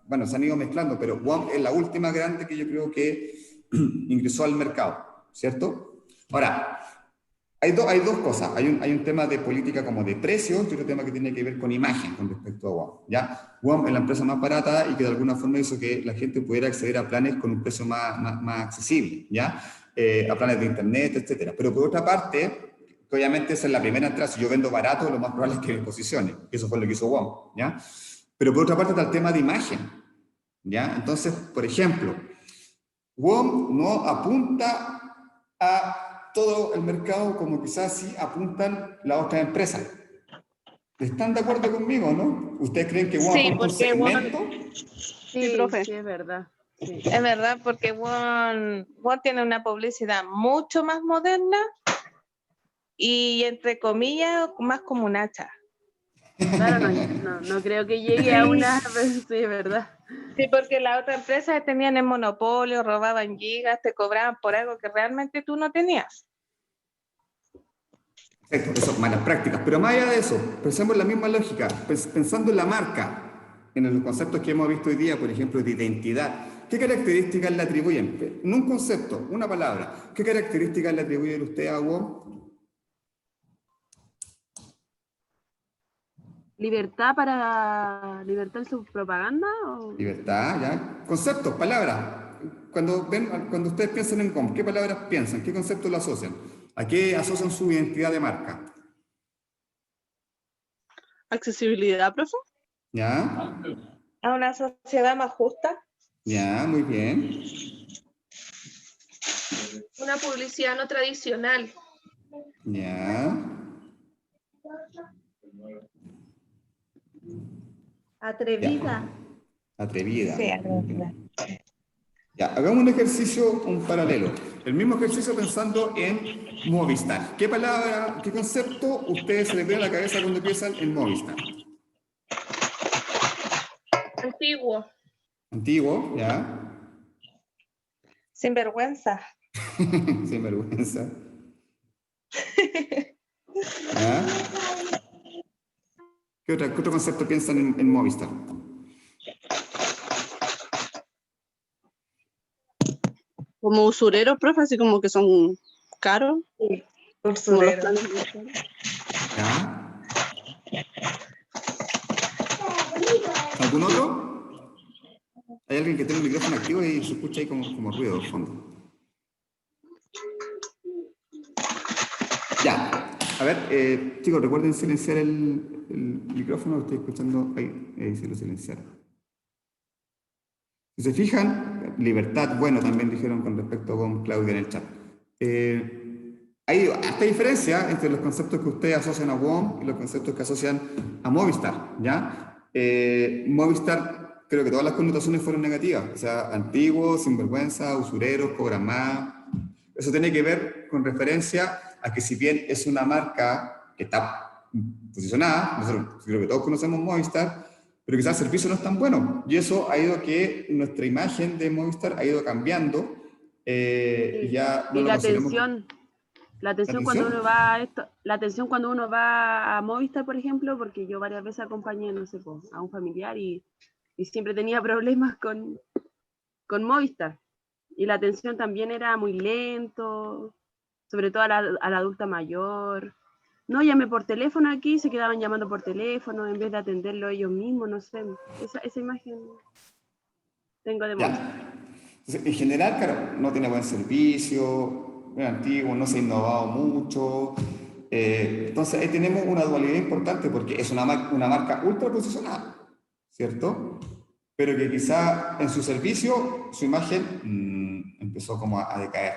bueno, se han ido mezclando, pero WOM es la última grande que yo creo que ingresó al mercado, ¿cierto? Ahora, hay dos cosas. Hay un tema de política como de precios y otro tema que tiene que ver con imagen con respecto a WOM, ¿ya? WOM es la empresa más barata y que de alguna forma hizo que la gente pudiera acceder a planes con un precio más accesible, ¿ya? A planes de internet, etcétera. Pero por otra parte, que obviamente esa es la primera entrada, si yo vendo barato, lo más probable es que me posicione. Eso fue lo que hizo WOM, ¿ya? Pero por otra parte está el tema de imagen, ¿ya? Entonces, por ejemplo, WOM no apunta a todo el mercado como quizás sí apuntan las otras empresas. ¿Están de acuerdo conmigo, no? ¿Ustedes creen que WOM apunta un segmento? Sí, profe. Sí, es verdad. Sí. Es verdad, porque WOM tiene una publicidad mucho más moderna y, entre comillas, más como un hacha. Claro, no creo que llegue a una, sí, es verdad. Sí, porque las otras empresas tenían el monopolio, robaban gigas, te cobraban por algo que realmente tú no tenías. Exacto, eso, malas prácticas. Pero más allá de eso, pensemos en la misma lógica, pensando en la marca, en los conceptos que hemos visto hoy día, por ejemplo, de identidad. ¿Qué características le atribuyen? En un concepto, una palabra, ¿qué características le atribuyen usted a WOM? ¿Libertad en su propaganda? ¿O? Libertad, ¿ya? Conceptos, palabras. Cuando ustedes piensan en WOM, ¿qué palabras piensan? ¿Qué conceptos lo asocian? ¿A qué asocian su identidad de marca? Accesibilidad, profe. ¿Ya? A una sociedad más justa. Ya, muy bien. Una publicidad no tradicional. Ya. Atrevida. Atrevida. Sí, atrevida. Ya, hagamos un ejercicio, un paralelo. El mismo ejercicio pensando en Movistar. ¿Qué palabra, qué concepto ustedes se les viene a la cabeza cuando piensan en Movistar? Antiguo. Antiguo, ¿ya? Sinvergüenza. Sin vergüenza. ¿Ya? ¿Qué otro concepto piensan en Movistar? Como usureros, profe, así como que son caros. Sí, Como los usurero. planes de usuario. ¿Ya? ¿Algún otro? Hay alguien que tiene el micrófono activo y se escucha ahí como ruido de fondo. Ya. A ver, chicos, recuerden silenciar el micrófono. Estoy escuchando ahí sí lo silenciaron. Si se fijan, libertad, bueno, también dijeron con respecto con Claudia en el chat. Hay esta diferencia entre los conceptos que ustedes asocian a WOM y los conceptos que asocian a Movistar, ¿ya? Movistar, creo que todas las connotaciones fueron negativas, o sea, antiguo, sinvergüenza, usureros, cobran más. Eso tiene que ver con referencia a que si bien es una marca que está posicionada, nosotros creo que todos conocemos Movistar, pero quizás el servicio no es tan bueno. Y eso ha ido que nuestra imagen de Movistar ha ido cambiando. Y ya no Y lo la consideramos. atención cuando uno va a esto, la atención cuando uno va a Movistar, por ejemplo, porque yo varias veces acompañé, no sé, a un familiar y siempre tenía problemas con Movistar. Y la atención también era muy lento, sobre todo a la adulta mayor. No, llamé por teléfono aquí, se quedaban llamando por teléfono en vez de atenderlo ellos mismos, no sé. Esa imagen tengo de Movistar. Ya. Entonces, en general, claro, no tiene buen servicio, es antiguo, no se ha innovado mucho. Entonces, ahí tenemos una dualidad importante porque es una marca ultra posicionada, ¿cierto? Pero que quizá en su servicio, su imagen empezó como a decaer.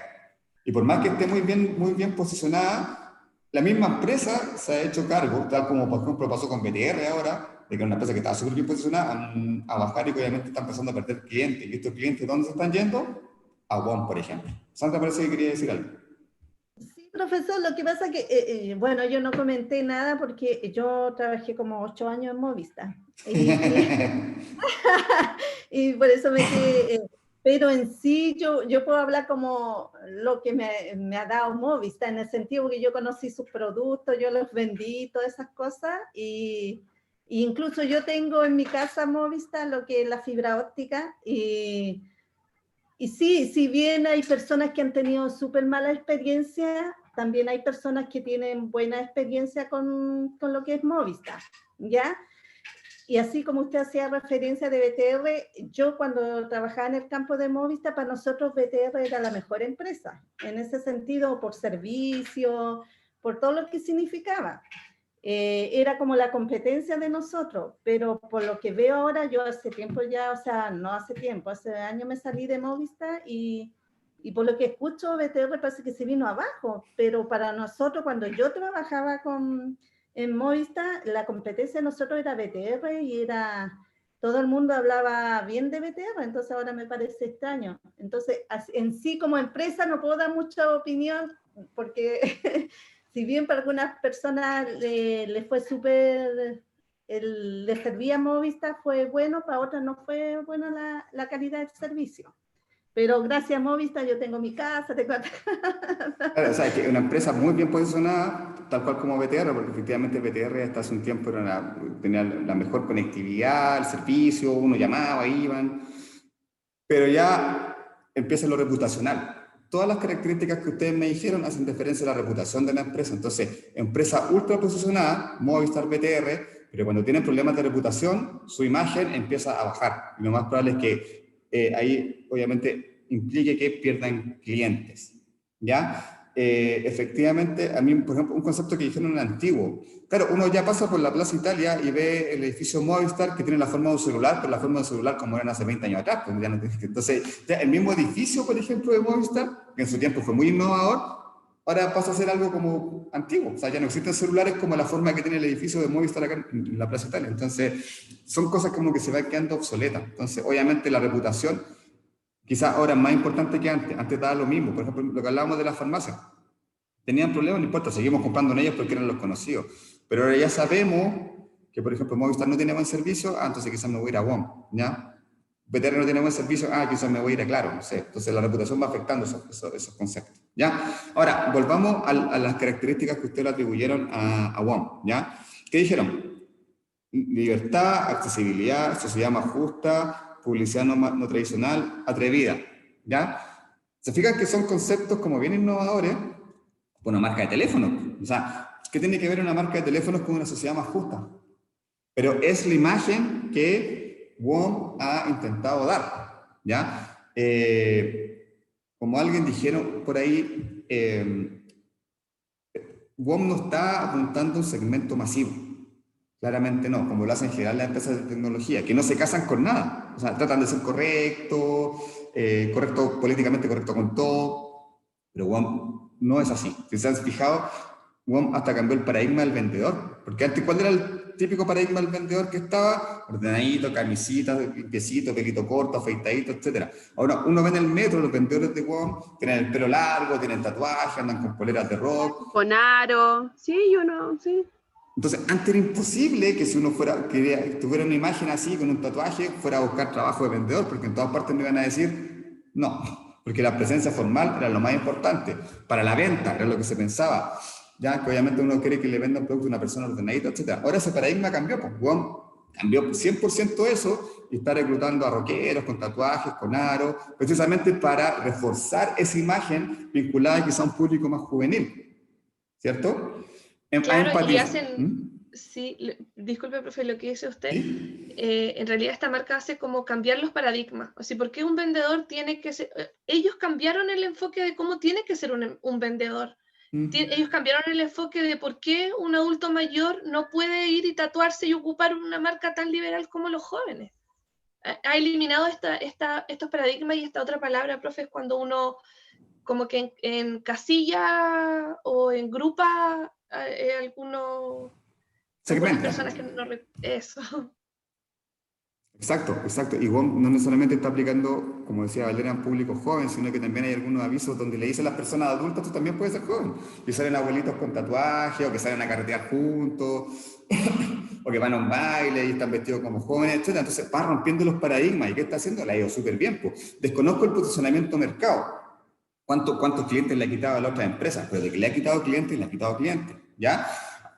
Y por más que esté muy bien posicionada, la misma empresa se ha hecho cargo, tal como por ejemplo pasó con BTR ahora, de que una empresa que estaba súper bien posicionada a bajar y que obviamente está empezando a perder clientes. ¿Y estos clientes dónde se están yendo? A WOM, por ejemplo. Sandra parece que quería decir algo. Sí, profesor, lo que pasa es que, bueno, yo no comenté nada porque yo trabajé como 8 años en Movistar. Y por eso me quedé, pero en sí yo puedo hablar como lo que me ha dado Movistar, en el sentido que yo conocí sus productos, yo los vendí, todas esas cosas, y incluso yo tengo en mi casa Movistar lo que es la fibra óptica, y sí, si bien hay personas que han tenido súper mala experiencia, también hay personas que tienen buena experiencia con lo que es Movistar, ¿ya? Y así como usted hacía referencia de BTR, yo cuando trabajaba en el campo de Movistar, para nosotros BTR era la mejor empresa, en ese sentido, por servicio, por todo lo que significaba. Era como la competencia de nosotros, pero por lo que veo ahora, yo hace tiempo ya, o sea, no hace tiempo, hace años me salí de Movistar y por lo que escucho, BTR parece que se vino abajo, pero para nosotros, cuando yo trabajaba en Movistar, la competencia de nosotros era BTR y era todo el mundo hablaba bien de BTR, entonces ahora me parece extraño. Entonces, en sí como empresa no puedo dar mucha opinión, porque si bien para algunas personas le fue súper, le servía Movistar, fue bueno, para otras no fue buena la calidad del servicio. Pero gracias a Movistar yo tengo mi casa, tengo... Claro, o sea, que una empresa muy bien posicionada, tal cual como BTR, porque efectivamente BTR hasta hace un tiempo tenía la mejor conectividad, el servicio, uno llamaba, iban, pero ya empieza lo reputacional. Todas las características que ustedes me dijeron hacen referencia a la reputación de la empresa. Entonces, empresa ultra posicionada, Movistar, BTR, pero cuando tienen problemas de reputación, su imagen empieza a bajar. Y lo más probable es que ahí, obviamente, implique que pierdan clientes. ¿Ya? Efectivamente, a mí, por ejemplo, un concepto que dijeron en antiguo. Claro, uno ya pasa por la Plaza Italia y ve el edificio Movistar que tiene la forma de un celular, pero la forma de un celular como eran hace 20 años atrás. Pues ya no, entonces, ya el mismo edificio, por ejemplo, de Movistar, que en su tiempo fue muy innovador, ahora pasa a ser algo como antiguo. O sea, ya no existen celulares como la forma que tiene el edificio de Movistar acá en la Plaza Italia. Entonces, son cosas como que se van quedando obsoletas. Entonces, obviamente, la reputación quizás ahora es más importante que antes. Antes daba lo mismo. Por ejemplo, lo que hablábamos de las farmacias. Tenían problemas, no importa, seguimos comprando en ellos porque eran los conocidos. Pero ahora ya sabemos que, por ejemplo, Movistar no tiene buen servicio, entonces quizás me voy a ir a WOM, ¿ya? BTR no tiene buen servicio, quizás me voy a ir a Claro, no sé. Entonces la reputación va afectando esos conceptos, ¿ya? Ahora, volvamos a las características que ustedes le atribuyeron a WOM, ¿ya? ¿Qué dijeron? Libertad, accesibilidad, sociedad más justa, publicidad no tradicional, atrevida, ¿ya? Se fijan que son conceptos como bien innovadores, una marca de teléfono. O sea, ¿qué tiene que ver una marca de teléfonos con una sociedad más justa? Pero es la imagen que WOM ha intentado dar, ¿ya? Como alguien dijeron por ahí, WOM no está apuntando a un segmento masivo. Claramente no, como lo hacen en general las empresas de tecnología, que no se casan con nada. O sea, tratan de ser correctos, políticamente correcto con todo, pero WOM no es así. Si se han fijado, WOM hasta cambió el paradigma del vendedor, porque antes, ¿cuál era el típico paradigma del vendedor que estaba? Ordenadito, camisita, limpiecito, pelito corto, afeitadito, etc. Ahora, uno ve en el metro, los vendedores de WOM tienen el pelo largo, tienen tatuajes, andan con poleras de rock. Con aro, sí, yo no, sí. Entonces, antes era imposible que si uno tuviera una imagen así, con un tatuaje, fuera a buscar trabajo de vendedor, porque en todas partes me iban a decir, no, porque la presencia formal era lo más importante. Para la venta era lo que se pensaba, ya que obviamente uno quiere que le venda un producto a una persona ordenadita, etc. Ahora ese paradigma cambió, pues WOM cambió 100% eso y está reclutando a rockeros con tatuajes, con aros, precisamente para reforzar esa imagen vinculada quizá a un público más juvenil, ¿cierto? Claro, y hacen, sí, disculpe, profe, lo que dice usted, ¿Sí? En realidad esta marca hace como cambiar los paradigmas. O sea, ¿por qué un vendedor tiene que ser? Ellos cambiaron el enfoque de cómo tiene que ser un vendedor. Ellos cambiaron el enfoque de por qué un adulto mayor no puede ir y tatuarse y ocupar una marca tan liberal como los jóvenes. Ha eliminado estos paradigmas, y esta otra palabra, profe, es cuando uno como que en casilla o en grupa algunas personas que no... Eso. Exacto. Y WOM no solamente está aplicando, como decía Valeria, en público joven, sino que también hay algunos avisos donde le dicen a las personas adultas, tú también puedes ser joven. Y salen abuelitos con tatuajes, o que salen a carretear juntos, o que van a un baile y están vestidos como jóvenes, etc. Entonces va rompiendo los paradigmas. ¿Y qué está haciendo? Le ha ido súper bien. Pues. Desconozco el posicionamiento mercado. ¿Cuántos clientes le ha quitado a la otra empresa? Pero de que le ha quitado clientes, le ha quitado clientes, ¿ya?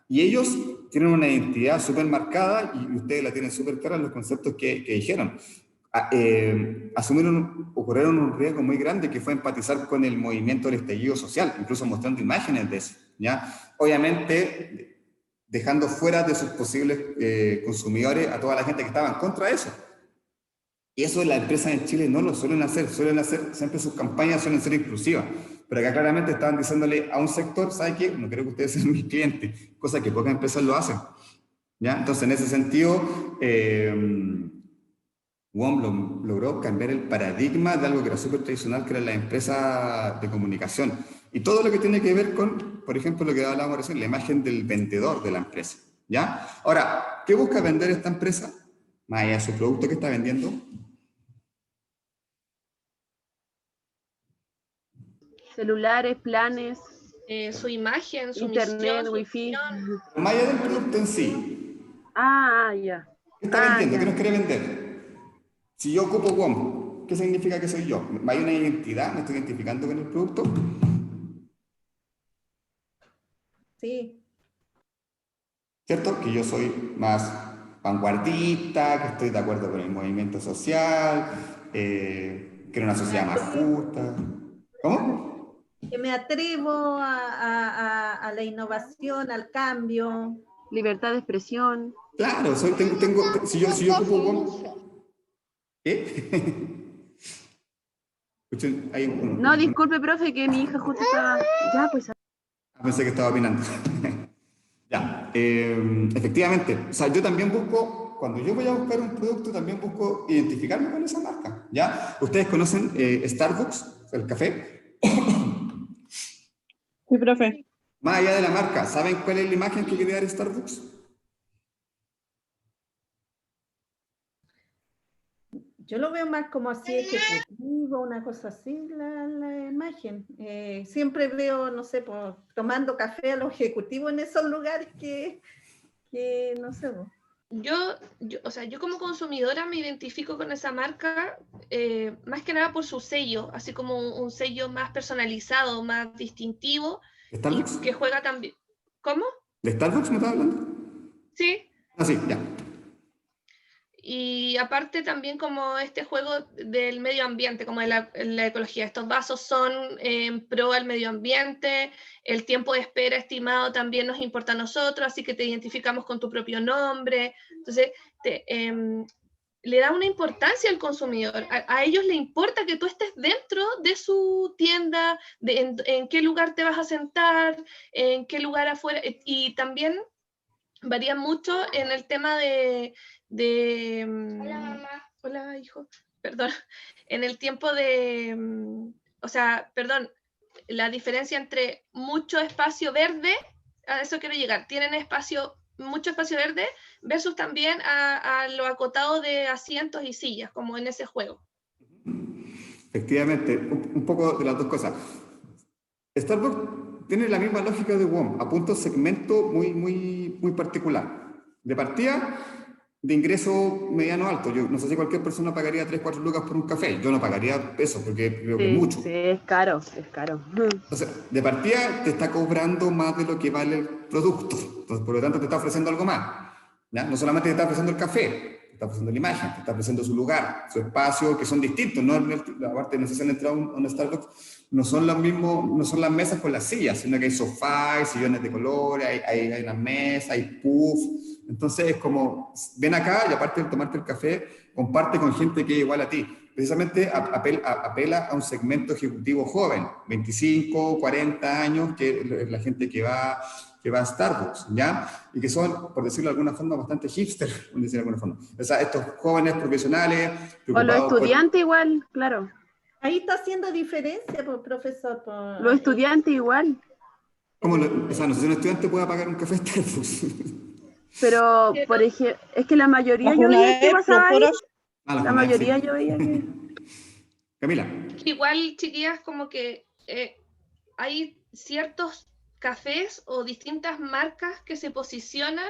Y ellos tienen una identidad súper marcada y ustedes la tienen súper clara en los conceptos que dijeron. Ocurrieron un riesgo muy grande que fue empatizar con el movimiento del estallido social, incluso mostrando imágenes de eso, ¿ya? Obviamente, dejando fuera de sus posibles consumidores a toda la gente que estaba en contra de eso. Y eso las empresas en Chile no lo suelen hacer siempre sus campañas suelen ser inclusivas, pero acá claramente estaban diciéndole a un sector, ¿sabe qué? No quiero que ustedes sean mis clientes, cosa que pocas empresas lo hacen, ¿ya? Entonces en ese sentido, WOM logró cambiar el paradigma de algo que era súper tradicional, que era la empresa de comunicación, y todo lo que tiene que ver con, por ejemplo, lo que hablábamos recién, la imagen del vendedor de la empresa, ¿ya? Ahora, ¿qué busca vender esta empresa? Más allá de su producto que está vendiendo. Celulares, planes, Su imagen, su internet, misión, su wifi. visión. Más allá del producto en sí. Ya. ¿Qué está vendiendo? Ya. ¿Qué nos quiere vender? Si yo ocupo WOM, ¿qué significa que soy yo? ¿Hay una identidad? ¿Me estoy identificando con el producto? Sí, ¿Cierto? Que yo soy más vanguardista, que estoy de acuerdo con el movimiento social, quiero una sociedad más justa. ¿Cómo? que me atrevo a la innovación, al cambio. Libertad de expresión. Claro, si yo ocupo WOM, ¿qué? Escuchen, hay No, disculpe, profe, que mi hija justo estaba... Ya, pues. pensé que estaba opinando. Ya, efectivamente, o sea, yo también busco, cuando yo voy a buscar un producto, también busco identificarme con esa marca, ¿ya? ¿Ustedes conocen Starbucks, el café? Sí, profe. Más allá de la marca, ¿saben cuál es la imagen que quiere dar Starbucks? Yo lo veo más como así ejecutivo, una cosa así, la imagen. Siempre veo, no sé, tomando café a los ejecutivos en esos lugares que no sé. O sea, yo como consumidora me identifico con esa marca más que nada por su sello, así como un sello más personalizado, más distintivo y ¿Starbucks? que juega también. ¿Cómo? ¿De Starbucks me estás hablando? Sí. Ah, sí, ya. Y aparte también como este juego del medio ambiente, como de la ecología. Estos vasos son en pro al medio ambiente, el tiempo de espera estimado también nos importa a nosotros, así que te identificamos con tu propio nombre. Entonces, le da una importancia al consumidor. A ellos le importa que tú estés dentro de su tienda, en qué lugar te vas a sentar, en qué lugar afuera. Y también varía mucho en el tema hola, mamá. Hola, hijo. Perdón. En el tiempo o sea, perdón, la diferencia entre mucho espacio verde, a eso quiero llegar, tienen mucho espacio verde versus también a lo acotado de asientos y sillas, como en ese juego. Efectivamente, un poco de las dos cosas. Starbucks tiene la misma lógica de WOM, apunta a un segmento muy particular. De partida, de ingreso mediano alto. Yo no sé si cualquier persona pagaría 3, 4 lucas por un café. Yo no pagaría eso porque creo que es mucho. Sí, es caro, es caro. Entonces, de partida te está cobrando más de lo que vale el producto. Entonces, por lo tanto, te está ofreciendo algo más. ¿Ya? No solamente te está ofreciendo el café, te está ofreciendo la imagen, te está ofreciendo su lugar, su espacio, que son distintos. ¿No? Aparte, no sé si han entrado a un Starbucks, no son los mismos, no son las mesas con las sillas, sino que hay sofá, hay sillones de colores, hay una mesa, hay puff. Entonces, es como, ven acá y aparte de tomarte el café, comparte con gente que es igual a ti. Precisamente apela a un segmento ejecutivo joven, 25, 40 años, que es la gente que va a Starbucks, ¿ya? Y que son, por decirlo de alguna forma, bastante hipster, por decirlo de alguna forma. O sea, estos jóvenes profesionales O los preocupados estudiantes igual, claro. Ahí está haciendo diferencia, profesor. Los estudiantes igual. o sea, no sé si un estudiante pueda pagar un café Starbucks. Pero, por ejemplo, es que la mayoría yo Una veía que vez, pasaba ahí. La Funai, mayoría sí. yo veía que... Camila. Igual, chiquillas, como que hay ciertos cafés o distintas marcas que se posicionan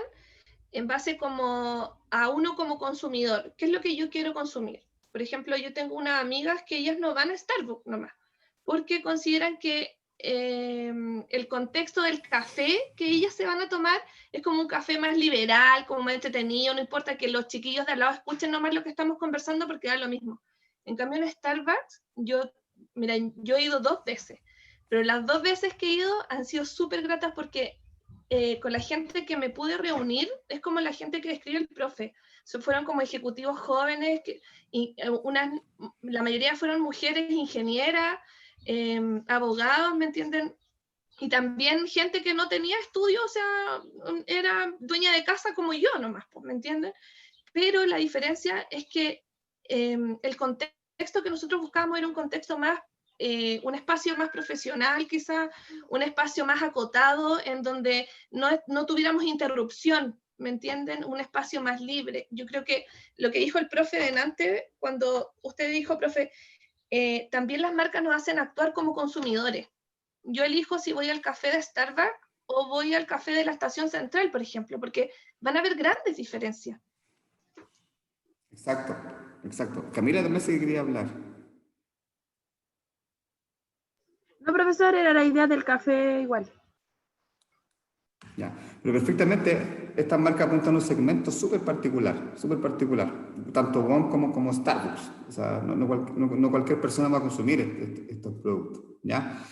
en base como a uno como consumidor. ¿Qué es lo que yo quiero consumir? Por ejemplo, yo tengo unas amigas que ellas no van a Starbucks nomás, porque consideran que el contexto del café que ellas se van a tomar es como un café más liberal, como más entretenido, no importa que los chiquillos de al lado escuchen nomás lo que estamos conversando porque da lo mismo. En cambio en Starbucks, mira, yo he ido 2 veces, pero las 2 veces que he ido han sido súper gratas porque con la gente que me pude reunir, es como la gente que describe el profe. Fueron como ejecutivos jóvenes, y la mayoría fueron mujeres ingenieras, abogados, ¿me entienden? Y también gente que no tenía estudios, o sea, era dueña de casa como yo nomás, ¿me entienden? Pero la diferencia es que el contexto que nosotros buscábamos era un contexto más un espacio más profesional, quizá un espacio más acotado, en donde no tuviéramos interrupción, ¿me entienden? Un espacio más libre. Yo creo que lo que dijo el profe delante, cuando usted dijo, profe, también las marcas nos hacen actuar como consumidores. Yo elijo si voy al café de Starbucks o voy al café de la estación central, por ejemplo, porque van a haber grandes diferencias. Exacto, exacto. Camila también se quería hablar. No, profesor, era la idea del café igual. Ya, pero perfectamente estas marcas apuntan a un segmento súper particular, tanto WOM como Starbucks. O sea, no cualquier persona va a consumir estos productos, ¿ya?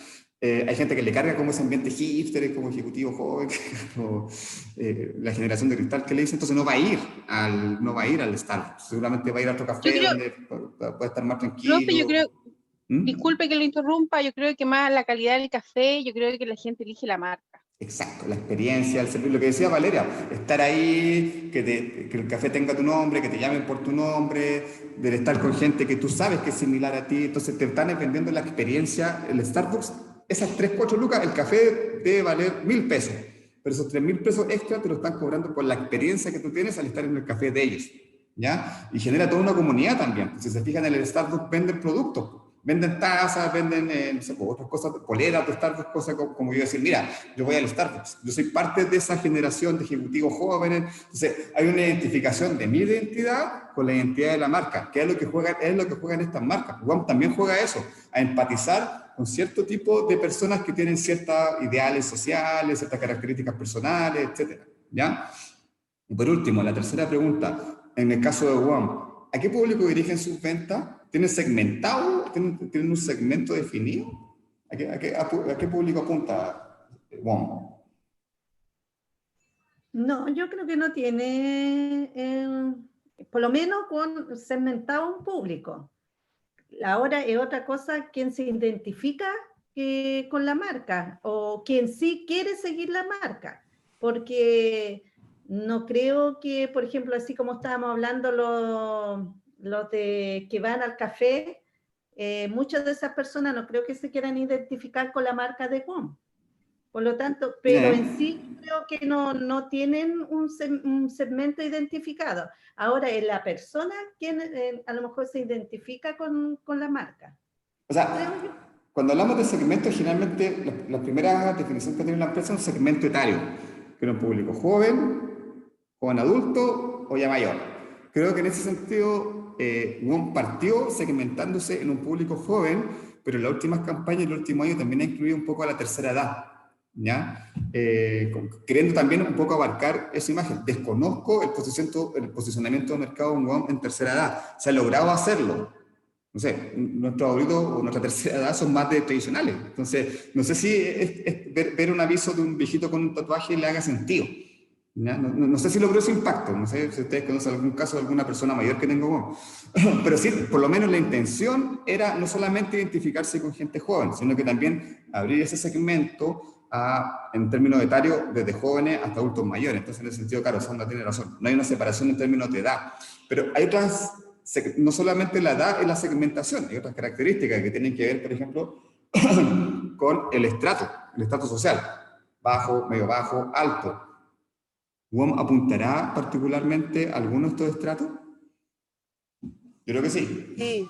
Hay gente que le carga como ese ambiente hipster, como ejecutivo joven, como, la generación de cristal que le dice, entonces no va a ir al Starbucks, seguramente va a ir a otro café donde puede estar más tranquilo. Profe, yo creo, ¿Mm? disculpe que lo interrumpa, yo creo que más la calidad del café, yo creo que la gente elige la marca. Exacto, la experiencia, el servicio, lo que decía Valeria, estar ahí, que el café tenga tu nombre, que te llamen por tu nombre, de estar con gente que tú sabes que es similar a ti, entonces te están vendiendo la experiencia. El Starbucks, esas 3, 4 lucas, el café debe valer 1.000 pesos, pero esos 3.000 pesos extra te lo están cobrando por la experiencia que tú tienes al estar en el café de ellos, ¿ya? Y genera toda una comunidad también. Si se fijan, en el Starbucks venden productos. Venden tazas, venden no sé, otras cosas, poleras de Starbucks, cosas como yo decir, mira, yo voy al Starbucks, yo soy parte de esa generación de ejecutivos jóvenes, entonces hay una identificación de mi identidad con la identidad de la marca, que es lo que juegan estas marcas. WOM también juega eso, a empatizar con cierto tipo de personas que tienen ciertos ideales sociales, ciertas características personales, etcétera, ¿ya? Y por último, la tercera pregunta, en el caso de WOM, ¿a qué público dirigen sus ventas? ¿Tienen segmentado? ¿Tienen un segmento definido? ¿A qué público apunta WOM? No, yo creo que no tiene, por lo menos con segmentado un público. Ahora es otra cosa quien se identifica con la marca o quien sí quiere seguir la marca, porque no creo que, por ejemplo, así como estábamos hablando los de que van al café, muchas de esas personas no creo que se quieran identificar con la marca de WOM. Por lo tanto, pero en sí creo que no tienen un segmento identificado. Ahora es la persona quien a lo mejor se identifica con la marca. O sea, cuando hablamos de segmento, generalmente la primera definición que tiene la empresa es un segmento etario, que era un público joven adulto o ya mayor. Creo que en ese sentido, WOM partió segmentándose en un público joven, pero en las últimas campañas, en el último año, también ha incluido un poco a la tercera edad, ¿ya? Queriendo también un poco abarcar esa imagen. Desconozco el posicionamiento de mercado en WOM en tercera edad. Se ha logrado hacerlo. No sé, nuestros abuelitos o nuestra tercera edad son más de tradicionales. Entonces, no sé si ver un aviso de un viejito con un tatuaje le haga sentido. No sé si logró ese impacto, no sé si ustedes conocen algún caso de alguna persona mayor que tenga WOM, pero sí, por lo menos la intención era no solamente identificarse con gente joven, sino que también abrir ese segmento en términos etarios desde jóvenes hasta adultos mayores. Entonces, en ese sentido, claro, Sandra tiene razón, no hay una separación en términos de edad, pero hay otras, no solamente la edad es la segmentación, hay otras características que tienen que ver, por ejemplo, con el estrato social, bajo, medio bajo, alto. ¿WOM apuntará particularmente a alguno de estos estratos? Yo creo que sí.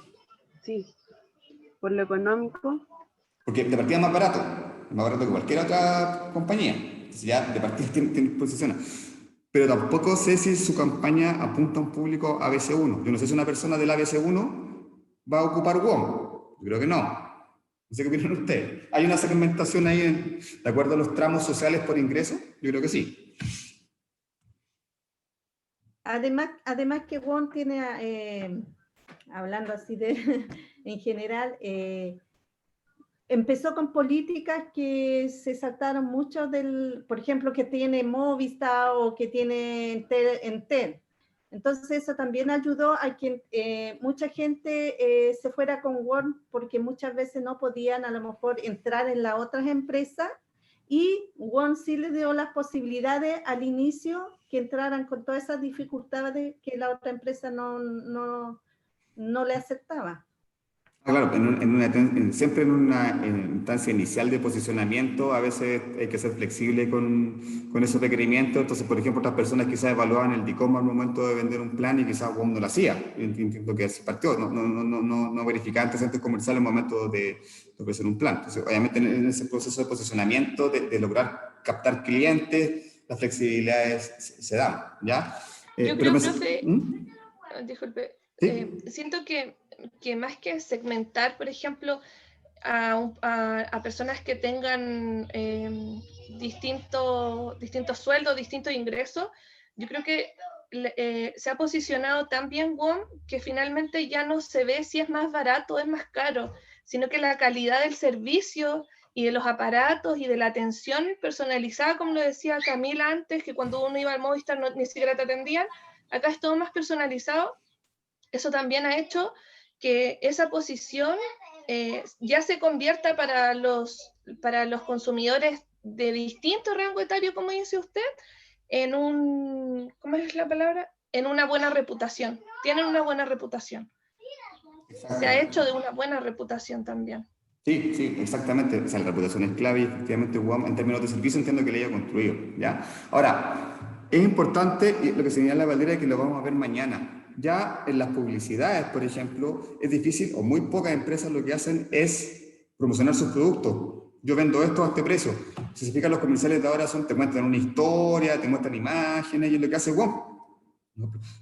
Sí. Por lo económico. Porque de partida es más barato que cualquier otra compañía. Entonces ya de partida tiene posición. Pero tampoco sé si su campaña apunta a un público ABC1. Yo no sé si una persona del ABC1 va a ocupar WOM. Yo creo que no. No sé qué opinan ustedes. ¿Hay una segmentación ahí de acuerdo a los tramos sociales por ingreso? Yo creo que sí. Además que WOM tiene, hablando así en general, empezó con políticas que se saltaron mucho por ejemplo, que tiene Movistar o que tiene Entel. Entonces eso también ayudó a que mucha gente se fuera con WOM porque muchas veces no podían a lo mejor entrar en las otras empresas. Y WOM sí le dio las posibilidades al inicio que entraran con todas esas dificultades que la otra empresa no le aceptaba. Claro, siempre en una instancia inicial de posicionamiento, a veces hay que ser flexible con esos requerimientos. Entonces, por ejemplo, otras personas quizás evaluaban el DICOM al momento de vender un plan y quizás WOM no lo hacía. Entiendo que así partió, no verificaba antecedentes comerciales al momento de ofrecer un plan. Entonces, obviamente, en ese proceso de posicionamiento, de lograr captar clientes, las flexibilidades se dan, ¿ya? Yo creo, profe, disculpe, ¿sí? siento que más que segmentar, por ejemplo, a personas que tengan distintos sueldos, distintos ingresos, yo creo que se ha posicionado tan bien WOM que finalmente ya no se ve si es más barato o es más caro, sino que la calidad del servicio y de los aparatos y de la atención personalizada, como lo decía Camila antes, que cuando uno iba al Movistar ni siquiera te atendían, acá es todo más personalizado. Eso también ha hecho que esa posición ya se convierta para los consumidores de distinto rango etario, como dice usted, en un, ¿cómo es la palabra? En una buena reputación. Tienen una buena reputación. Se ha hecho de una buena reputación también. Sí, sí, exactamente. O sea, la reputación es clave y efectivamente WOM en términos de servicio entiendo que le haya construido, ¿ya? Ahora, es importante, y lo que señala Valeria, que lo vamos a ver mañana. Ya en las publicidades, por ejemplo, es difícil, o muy pocas empresas lo que hacen es promocionar sus productos. Yo vendo esto a este precio. Si se fijan, los comerciales de ahora te muestran una historia, te muestran imágenes, y es lo que hace WOM.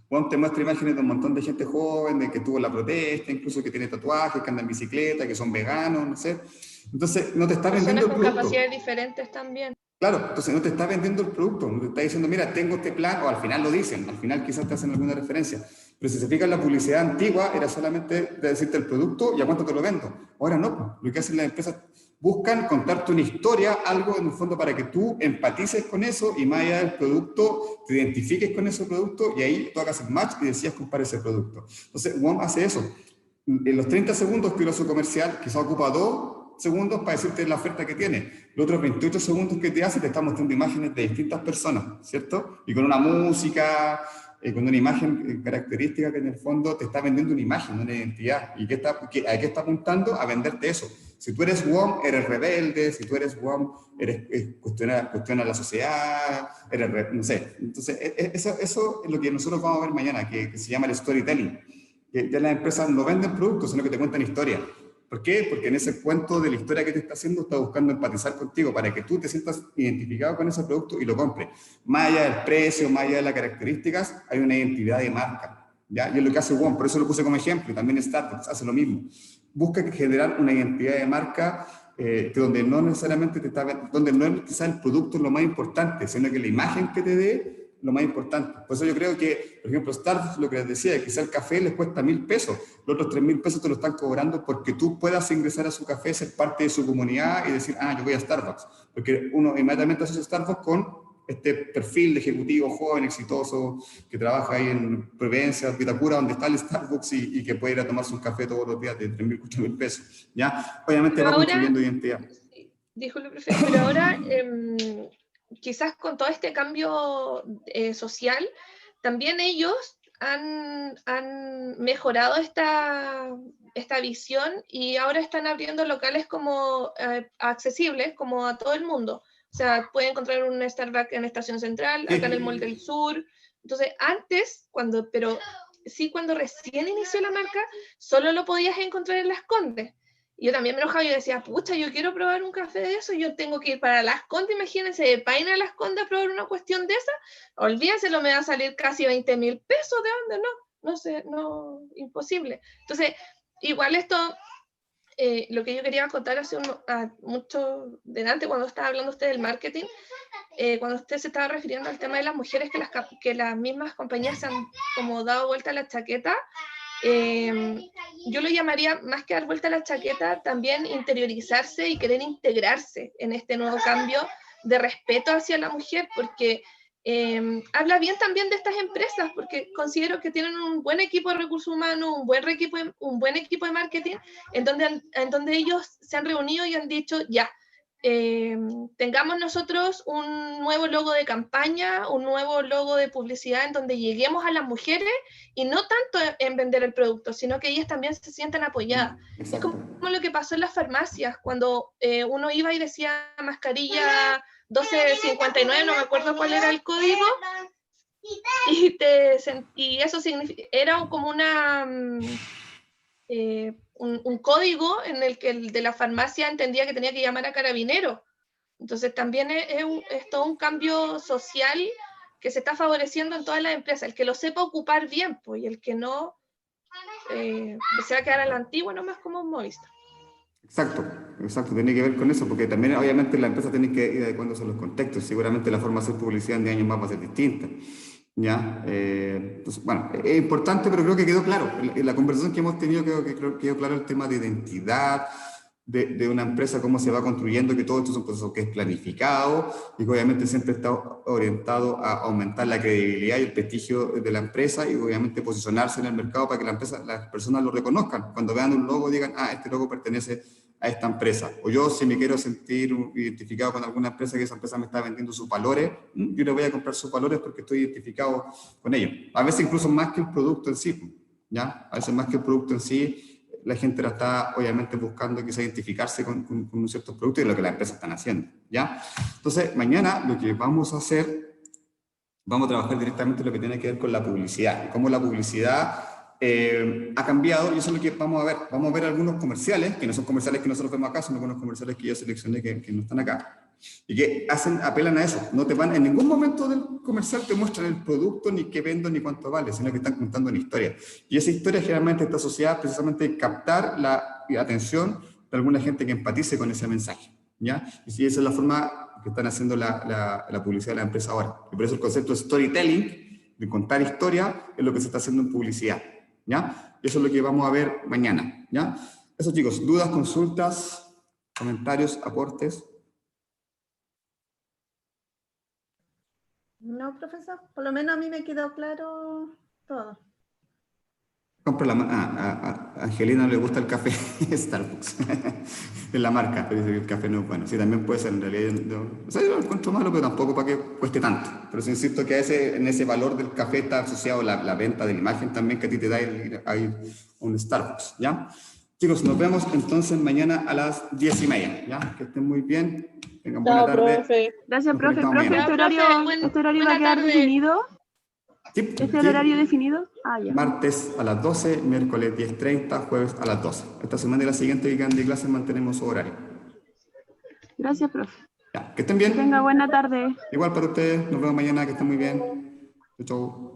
WOM te muestra imágenes de un montón de gente joven, de que tuvo la protesta, incluso que tiene tatuajes, que anda en bicicleta, que son veganos, no sé. Entonces, no te está vendiendo el producto. Personas con capacidades diferentes también. Claro, entonces no te está vendiendo el producto, no te está diciendo, mira, tengo este plan, o al final lo dicen, al final quizás te hacen alguna referencia. Pero si se fijan, la publicidad antigua era solamente de decirte el producto y a cuánto te lo vendo. Ahora no, lo que hacen las empresas, buscan contarte una historia, algo en el fondo para que tú empatices con eso y más allá del producto, te identifiques con ese producto y ahí tú hagas el match y decidas comprar ese producto. Entonces, WOM hace eso. En los 30 segundos que lo su comercial, quizás ocupa 2 segundos para decirte la oferta que tiene. Los otros 28 segundos que te hace te está mostrando imágenes de distintas personas, ¿cierto? Y con una música, con una imagen característica que en el fondo te está vendiendo una imagen, una identidad. ¿Y a qué está apuntando? A venderte eso. Si tú eres WOM, eres rebelde. Si tú eres WOM, cuestiona la sociedad, no sé. Entonces, eso es lo que nosotros vamos a ver mañana, que se llama el storytelling. Que ya las empresas no venden productos, sino que te cuentan historias. ¿Por qué? Porque en ese cuento de la historia que te está haciendo está buscando empatizar contigo para que tú te sientas identificado con ese producto y lo compres. Más allá del precio, más allá de las características, hay una identidad de marca, ¿ya? Y es lo que hace WOM, por eso lo puse como ejemplo, y también Starbucks hace lo mismo. Busca generar una identidad de marca donde no necesariamente donde no es quizás el producto lo más importante, sino que la imagen que te dé lo más importante. Por eso yo creo que, por ejemplo, Starbucks, lo que les decía, quizá el café les cuesta 1.000 pesos, los otros 3.000 pesos te lo están cobrando porque tú puedas ingresar a su café, ser parte de su comunidad y decir, yo voy a Starbucks. Porque uno inmediatamente asocia Starbucks con este perfil de ejecutivo joven, exitoso, que trabaja ahí en Providencia, Vitacura, donde está el Starbucks y que puede ir a tomarse un café todos los días de 3.000, 4.000 pesos. ¿Ya? Obviamente pero va ahora, construyendo identidad. Disculpe, profe, pero ahora quizás con todo este cambio social, también ellos han mejorado esta visión y ahora están abriendo locales como accesibles como a todo el mundo. O sea, pueden encontrar un Starbucks en Estación Central, acá en el Mall del Sur. Entonces, antes, cuando recién inició la marca, solo lo podías encontrar en Las Condes. Yo también me enojaba y decía, pucha, yo quiero probar un café de eso, yo tengo que ir para Las Condes, imagínense, de Paine a Las Condes a probar una cuestión de esa, olvídenselo, me va a salir casi 20.000 pesos, ¿de dónde? No sé, no, imposible. Entonces, igual esto, lo que yo quería contar hace mucho delante, cuando estaba hablando usted del marketing, cuando usted se estaba refiriendo al tema de las mujeres, que las mismas compañías se han como dado vuelta a la chaqueta, yo lo llamaría, más que dar vuelta a la chaqueta, también interiorizarse y querer integrarse en este nuevo cambio de respeto hacia la mujer, porque habla bien también de estas empresas, porque considero que tienen un buen equipo de recursos humanos, un buen equipo de marketing, en donde ellos se han reunido y han dicho, ya, tengamos nosotros un nuevo logo de campaña, un nuevo logo de publicidad en donde lleguemos a las mujeres y no tanto en vender el producto, sino que ellas también se sientan apoyadas. Es Exacto. como lo que pasó en las farmacias, cuando uno iba y decía mascarilla 1259, no me acuerdo cuál era el código, y eso era como un código en el que el de la farmacia entendía que tenía que llamar a Carabineros. Entonces también es todo un cambio social que se está favoreciendo en todas las empresas. El que lo sepa ocupar bien, pues, y el que no se va a quedar a la antigua nomás como un Movistar. Exacto, exacto, tiene que ver con eso, porque también obviamente la empresa tiene que ir adecuándose a los contextos. Seguramente la forma de hacer publicidad en 10 años más va a ser distinta. ¿Ya? Entonces, bueno, es importante, pero creo que quedó claro. En la conversación que hemos tenido, creo que quedó claro el tema de identidad, de una empresa, cómo se va construyendo, que todo esto es un proceso que es planificado y que obviamente siempre está orientado a aumentar la credibilidad y el prestigio de la empresa y obviamente posicionarse en el mercado para que las personas lo reconozcan. Cuando vean un logo digan, ah, este logo pertenece a esta empresa. O yo, si me quiero sentir identificado con alguna empresa, que esa empresa me está vendiendo sus valores, yo le voy a comprar sus valores porque estoy identificado con ellos. A veces incluso más que el producto en sí, ¿ya? A veces más que el producto en sí, la gente la está obviamente buscando quizá identificarse con un cierto producto y lo que las empresas están haciendo, ¿ya? Entonces, mañana lo que vamos a hacer, vamos a trabajar directamente lo que tiene que ver con la publicidad, y cómo la publicidad ha cambiado, y eso es lo que vamos a ver. Vamos a ver algunos comerciales, que no son comerciales que nosotros vemos acá, son algunos comerciales que yo seleccioné que no están acá, y que apelan a eso. No te van, en ningún momento del comercial te muestran el producto, ni qué vendo, ni cuánto vale, sino que están contando una historia. Y esa historia generalmente está asociada precisamente a captar la atención de alguna gente que empatice con ese mensaje, ¿ya? Y si esa es la forma que están haciendo la publicidad de la empresa ahora. Y por eso el concepto de storytelling, de contar historia, es lo que se está haciendo en publicidad, ¿ya? Eso es lo que vamos a ver mañana, ¿ya? Eso, chicos, dudas, consultas, comentarios, aportes. No, profesor, por lo menos a mí me quedó claro todo. Compra a Angelina no le gusta el café Starbucks, es la marca, pero dice que el café no es bueno. Sí, también puede ser en realidad, o sea, yo lo encuentro malo, pero tampoco para que cueste tanto. Pero sí insisto que en ese valor del café está asociado la venta de la imagen también que a ti te da ir a un Starbucks, ¿ya? Chicos, nos vemos entonces mañana a las 10:30, ¿ya? Que estén muy bien, tengan buena tarde. Profe. Gracias, Nos profe. conectamos Profe, mañana. ¿este horario va a buena quedar tarde. definido? Sí, ¿Este es sí. el horario definido? Ah, ya. Martes a las 12, miércoles 10:30, jueves a las 12. Esta semana y la siguiente que quedan de clases mantenemos su horario. Gracias, profe. Ya, que estén Que bien. tenga buena tarde. Igual para ustedes, nos vemos mañana, que estén muy bien. Chau, chau.